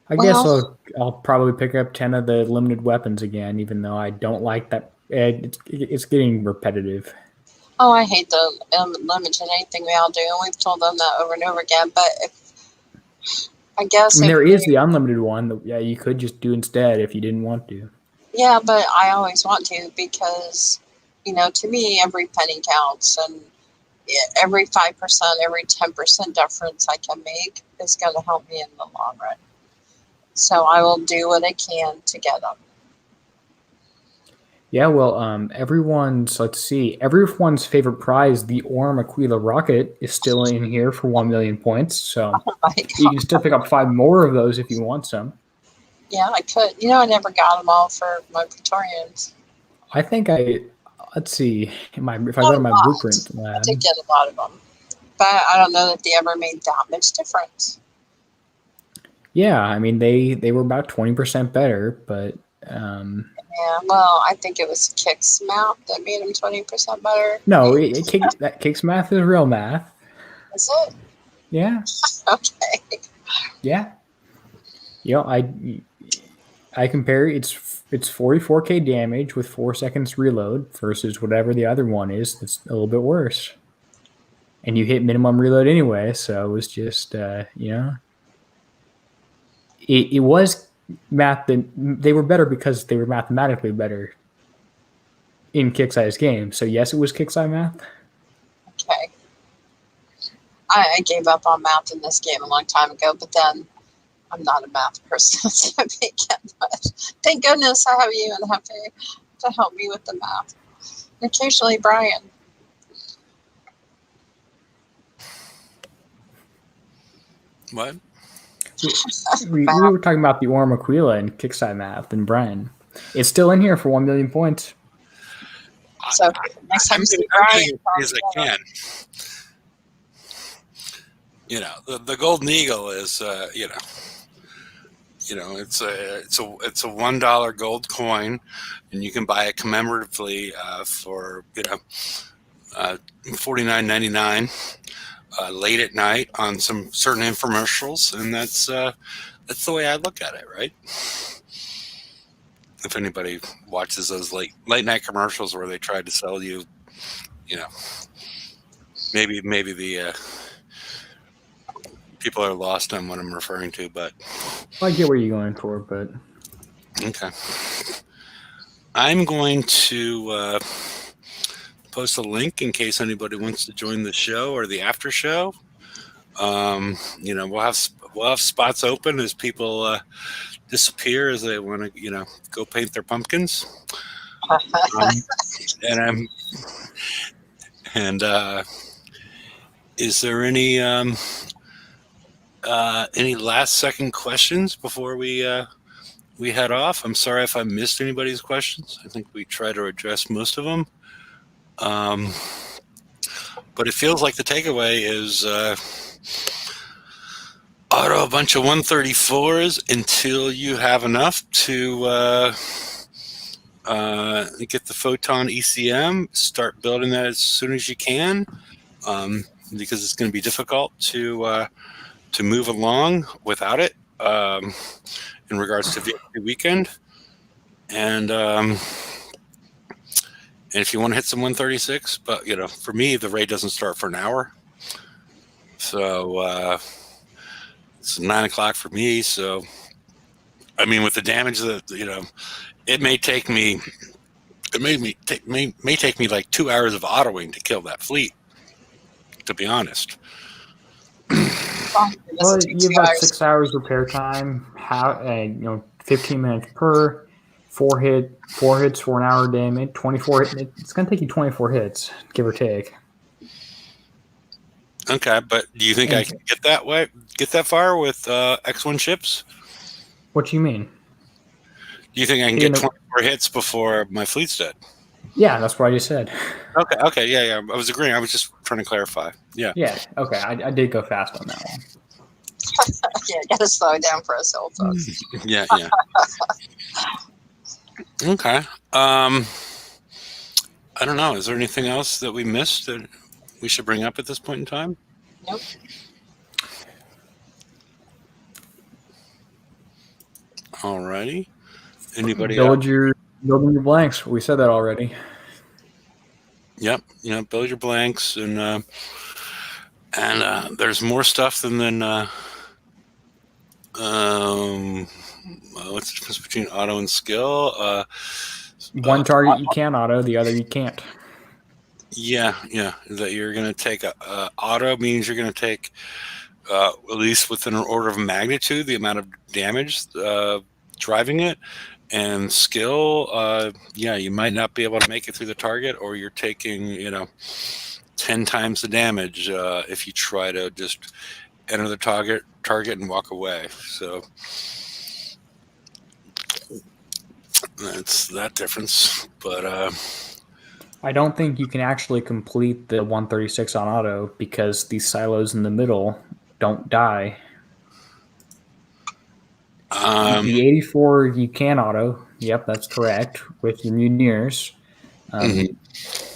D: I guess I'll probably pick up 10 of the limited weapons again, even though I don't like that. It's getting repetitive.
C: Oh, I hate the limited anything we all do, and we've told them that over and over again. But I guess
D: there is the unlimited one that you could just do instead if you didn't want to.
C: Yeah, but I always want to because, to me, every penny counts, and every 5%, every 10% difference I can make is going to help me in the long run. So I will do what I can to get them.
D: Yeah, well, everyone's favorite prize, the Orm Aquila rocket, is still in here for 1 million points. So you can still pick up 5 more of those if you want some.
C: Yeah, I could. I never got them all for my Praetorians.
D: I think let's see, if I go to my blueprint lab.
C: I did get a lot of them, but I don't know that they ever made that much difference.
D: Yeah, I mean, they were about 20% better, but...
C: Yeah, well, I think it was Kick's math that made him 20% better.
D: No, Kick's math is real math.
C: Is it?
D: Yeah.
C: Okay.
D: Yeah. I compare it's 44k damage with 4 seconds reload versus whatever the other one is that's a little bit worse. And you hit minimum reload anyway, so it was just it was math that they were better because they were mathematically better in Kick-Size games. So yes, it was Kick-Size math.
C: Okay. I gave up on math in this game a long time ago, but then I'm not a math person to begin with. Thank goodness I have you and Hefe to help me with the math. And occasionally Brian.
A: What?
D: We were talking about the Orm Aquila and Kick-Size math and Brian. It's still in here for 1 million points.
C: So next time you see Brian,
A: as I can. The golden eagle is it's a $1 gold coin, and you can buy it commemoratively for $49.99 late at night on some certain infomercials, and that's the way I look at it, right? If anybody watches those late night commercials where they try to sell you, maybe the people are lost on what I'm referring to, but
D: I get where you're going for, but
A: okay. I'm going to post a link in case anybody wants to join the show or the after show. We'll have spots open as people disappear as they want to go paint their pumpkins. is there any last second questions before we head off? I'm sorry if I missed anybody's questions. I think we try to address most of them. But it feels like the takeaway is auto a bunch of 134s until you have enough to get the Photon ECM. Start building that as soon as you can, because it's going to be difficult to move along without it in regards to VFW weekend. And if you want to hit some 136, but for me, the raid doesn't start for an hour. So it's 9 o'clock for me. So, I mean, with the damage that, it may take me, may take me like 2 hours of autoing to kill that fleet, to be honest.
D: Well, you have about 6 hours repair time, 15 minutes per, 4 hits for an hour damage, 24 hits. It's going to take you 24 hits, give or take.
A: Okay, but do you think I can get that far with X1 ships?
D: What do you mean?
A: Do you think I can get 24 hits before my fleet's dead?
D: Yeah, that's what I just said.
A: Okay, yeah. I was agreeing. I was just trying to clarify. Yeah.
D: Yeah, okay. I did go fast on that one.
C: Yeah, you got to slow down for us old folks.
A: Yeah. Okay. I don't know. Is there anything else that we missed that we should bring up at this point in time?
C: Nope.
A: Alrighty. Anybody
D: building your blanks. We said that already.
A: Yep. Build your blanks, and there's more stuff than what's the difference between auto and skill?
D: One target you can auto, the other you can't.
A: Yeah. That you're going to take auto means you're going to take at least within an order of magnitude the amount of damage driving it, and skill. You might not be able to make it through the target, or you're taking 10 times the damage if you try to just enter the target and walk away. So that's that difference. But
D: I don't think you can actually complete the 136 on auto because these silos in the middle don't die. The 84 you can auto. Yep, that's correct with your mutineers. A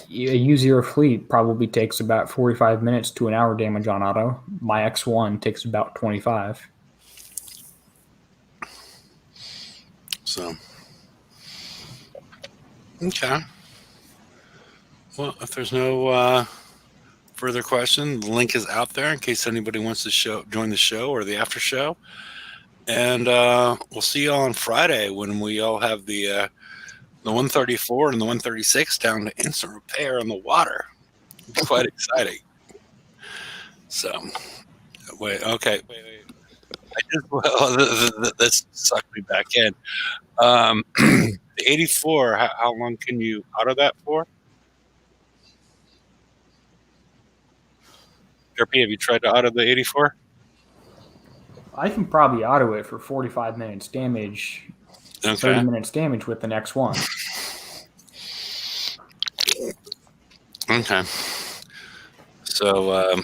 D: U0 fleet probably takes about 45 minutes to an hour damage on auto. My X1 takes about 25.
A: So, okay. Well, if there's no further question, the link is out there in case anybody wants to join the show or the after show. And we'll see you all on Friday when we all have the 134 and the 136 down to instant repair on the water. It's quite exciting. So, wait. This sucked me back in. The 84, how long can you auto that for? JRP, have you tried to auto the 84?
D: I can probably auto it for 45 minutes damage, 30 minutes damage with the next one.
A: Okay. So,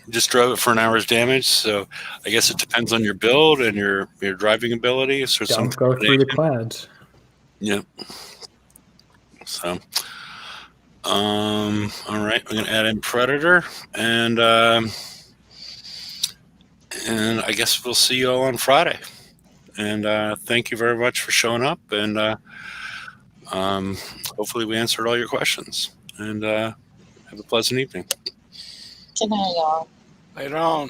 A: just drove it for an hour's damage. So I guess it depends on your build and your driving ability. So
D: don't go through the clads.
A: Yep. So, all right, we're going to add in Predator, and I guess we'll see you all on Friday. And thank you very much for showing up, and hopefully we answered all your questions. And have a pleasant evening.
C: Good night, y'all.
B: Later on.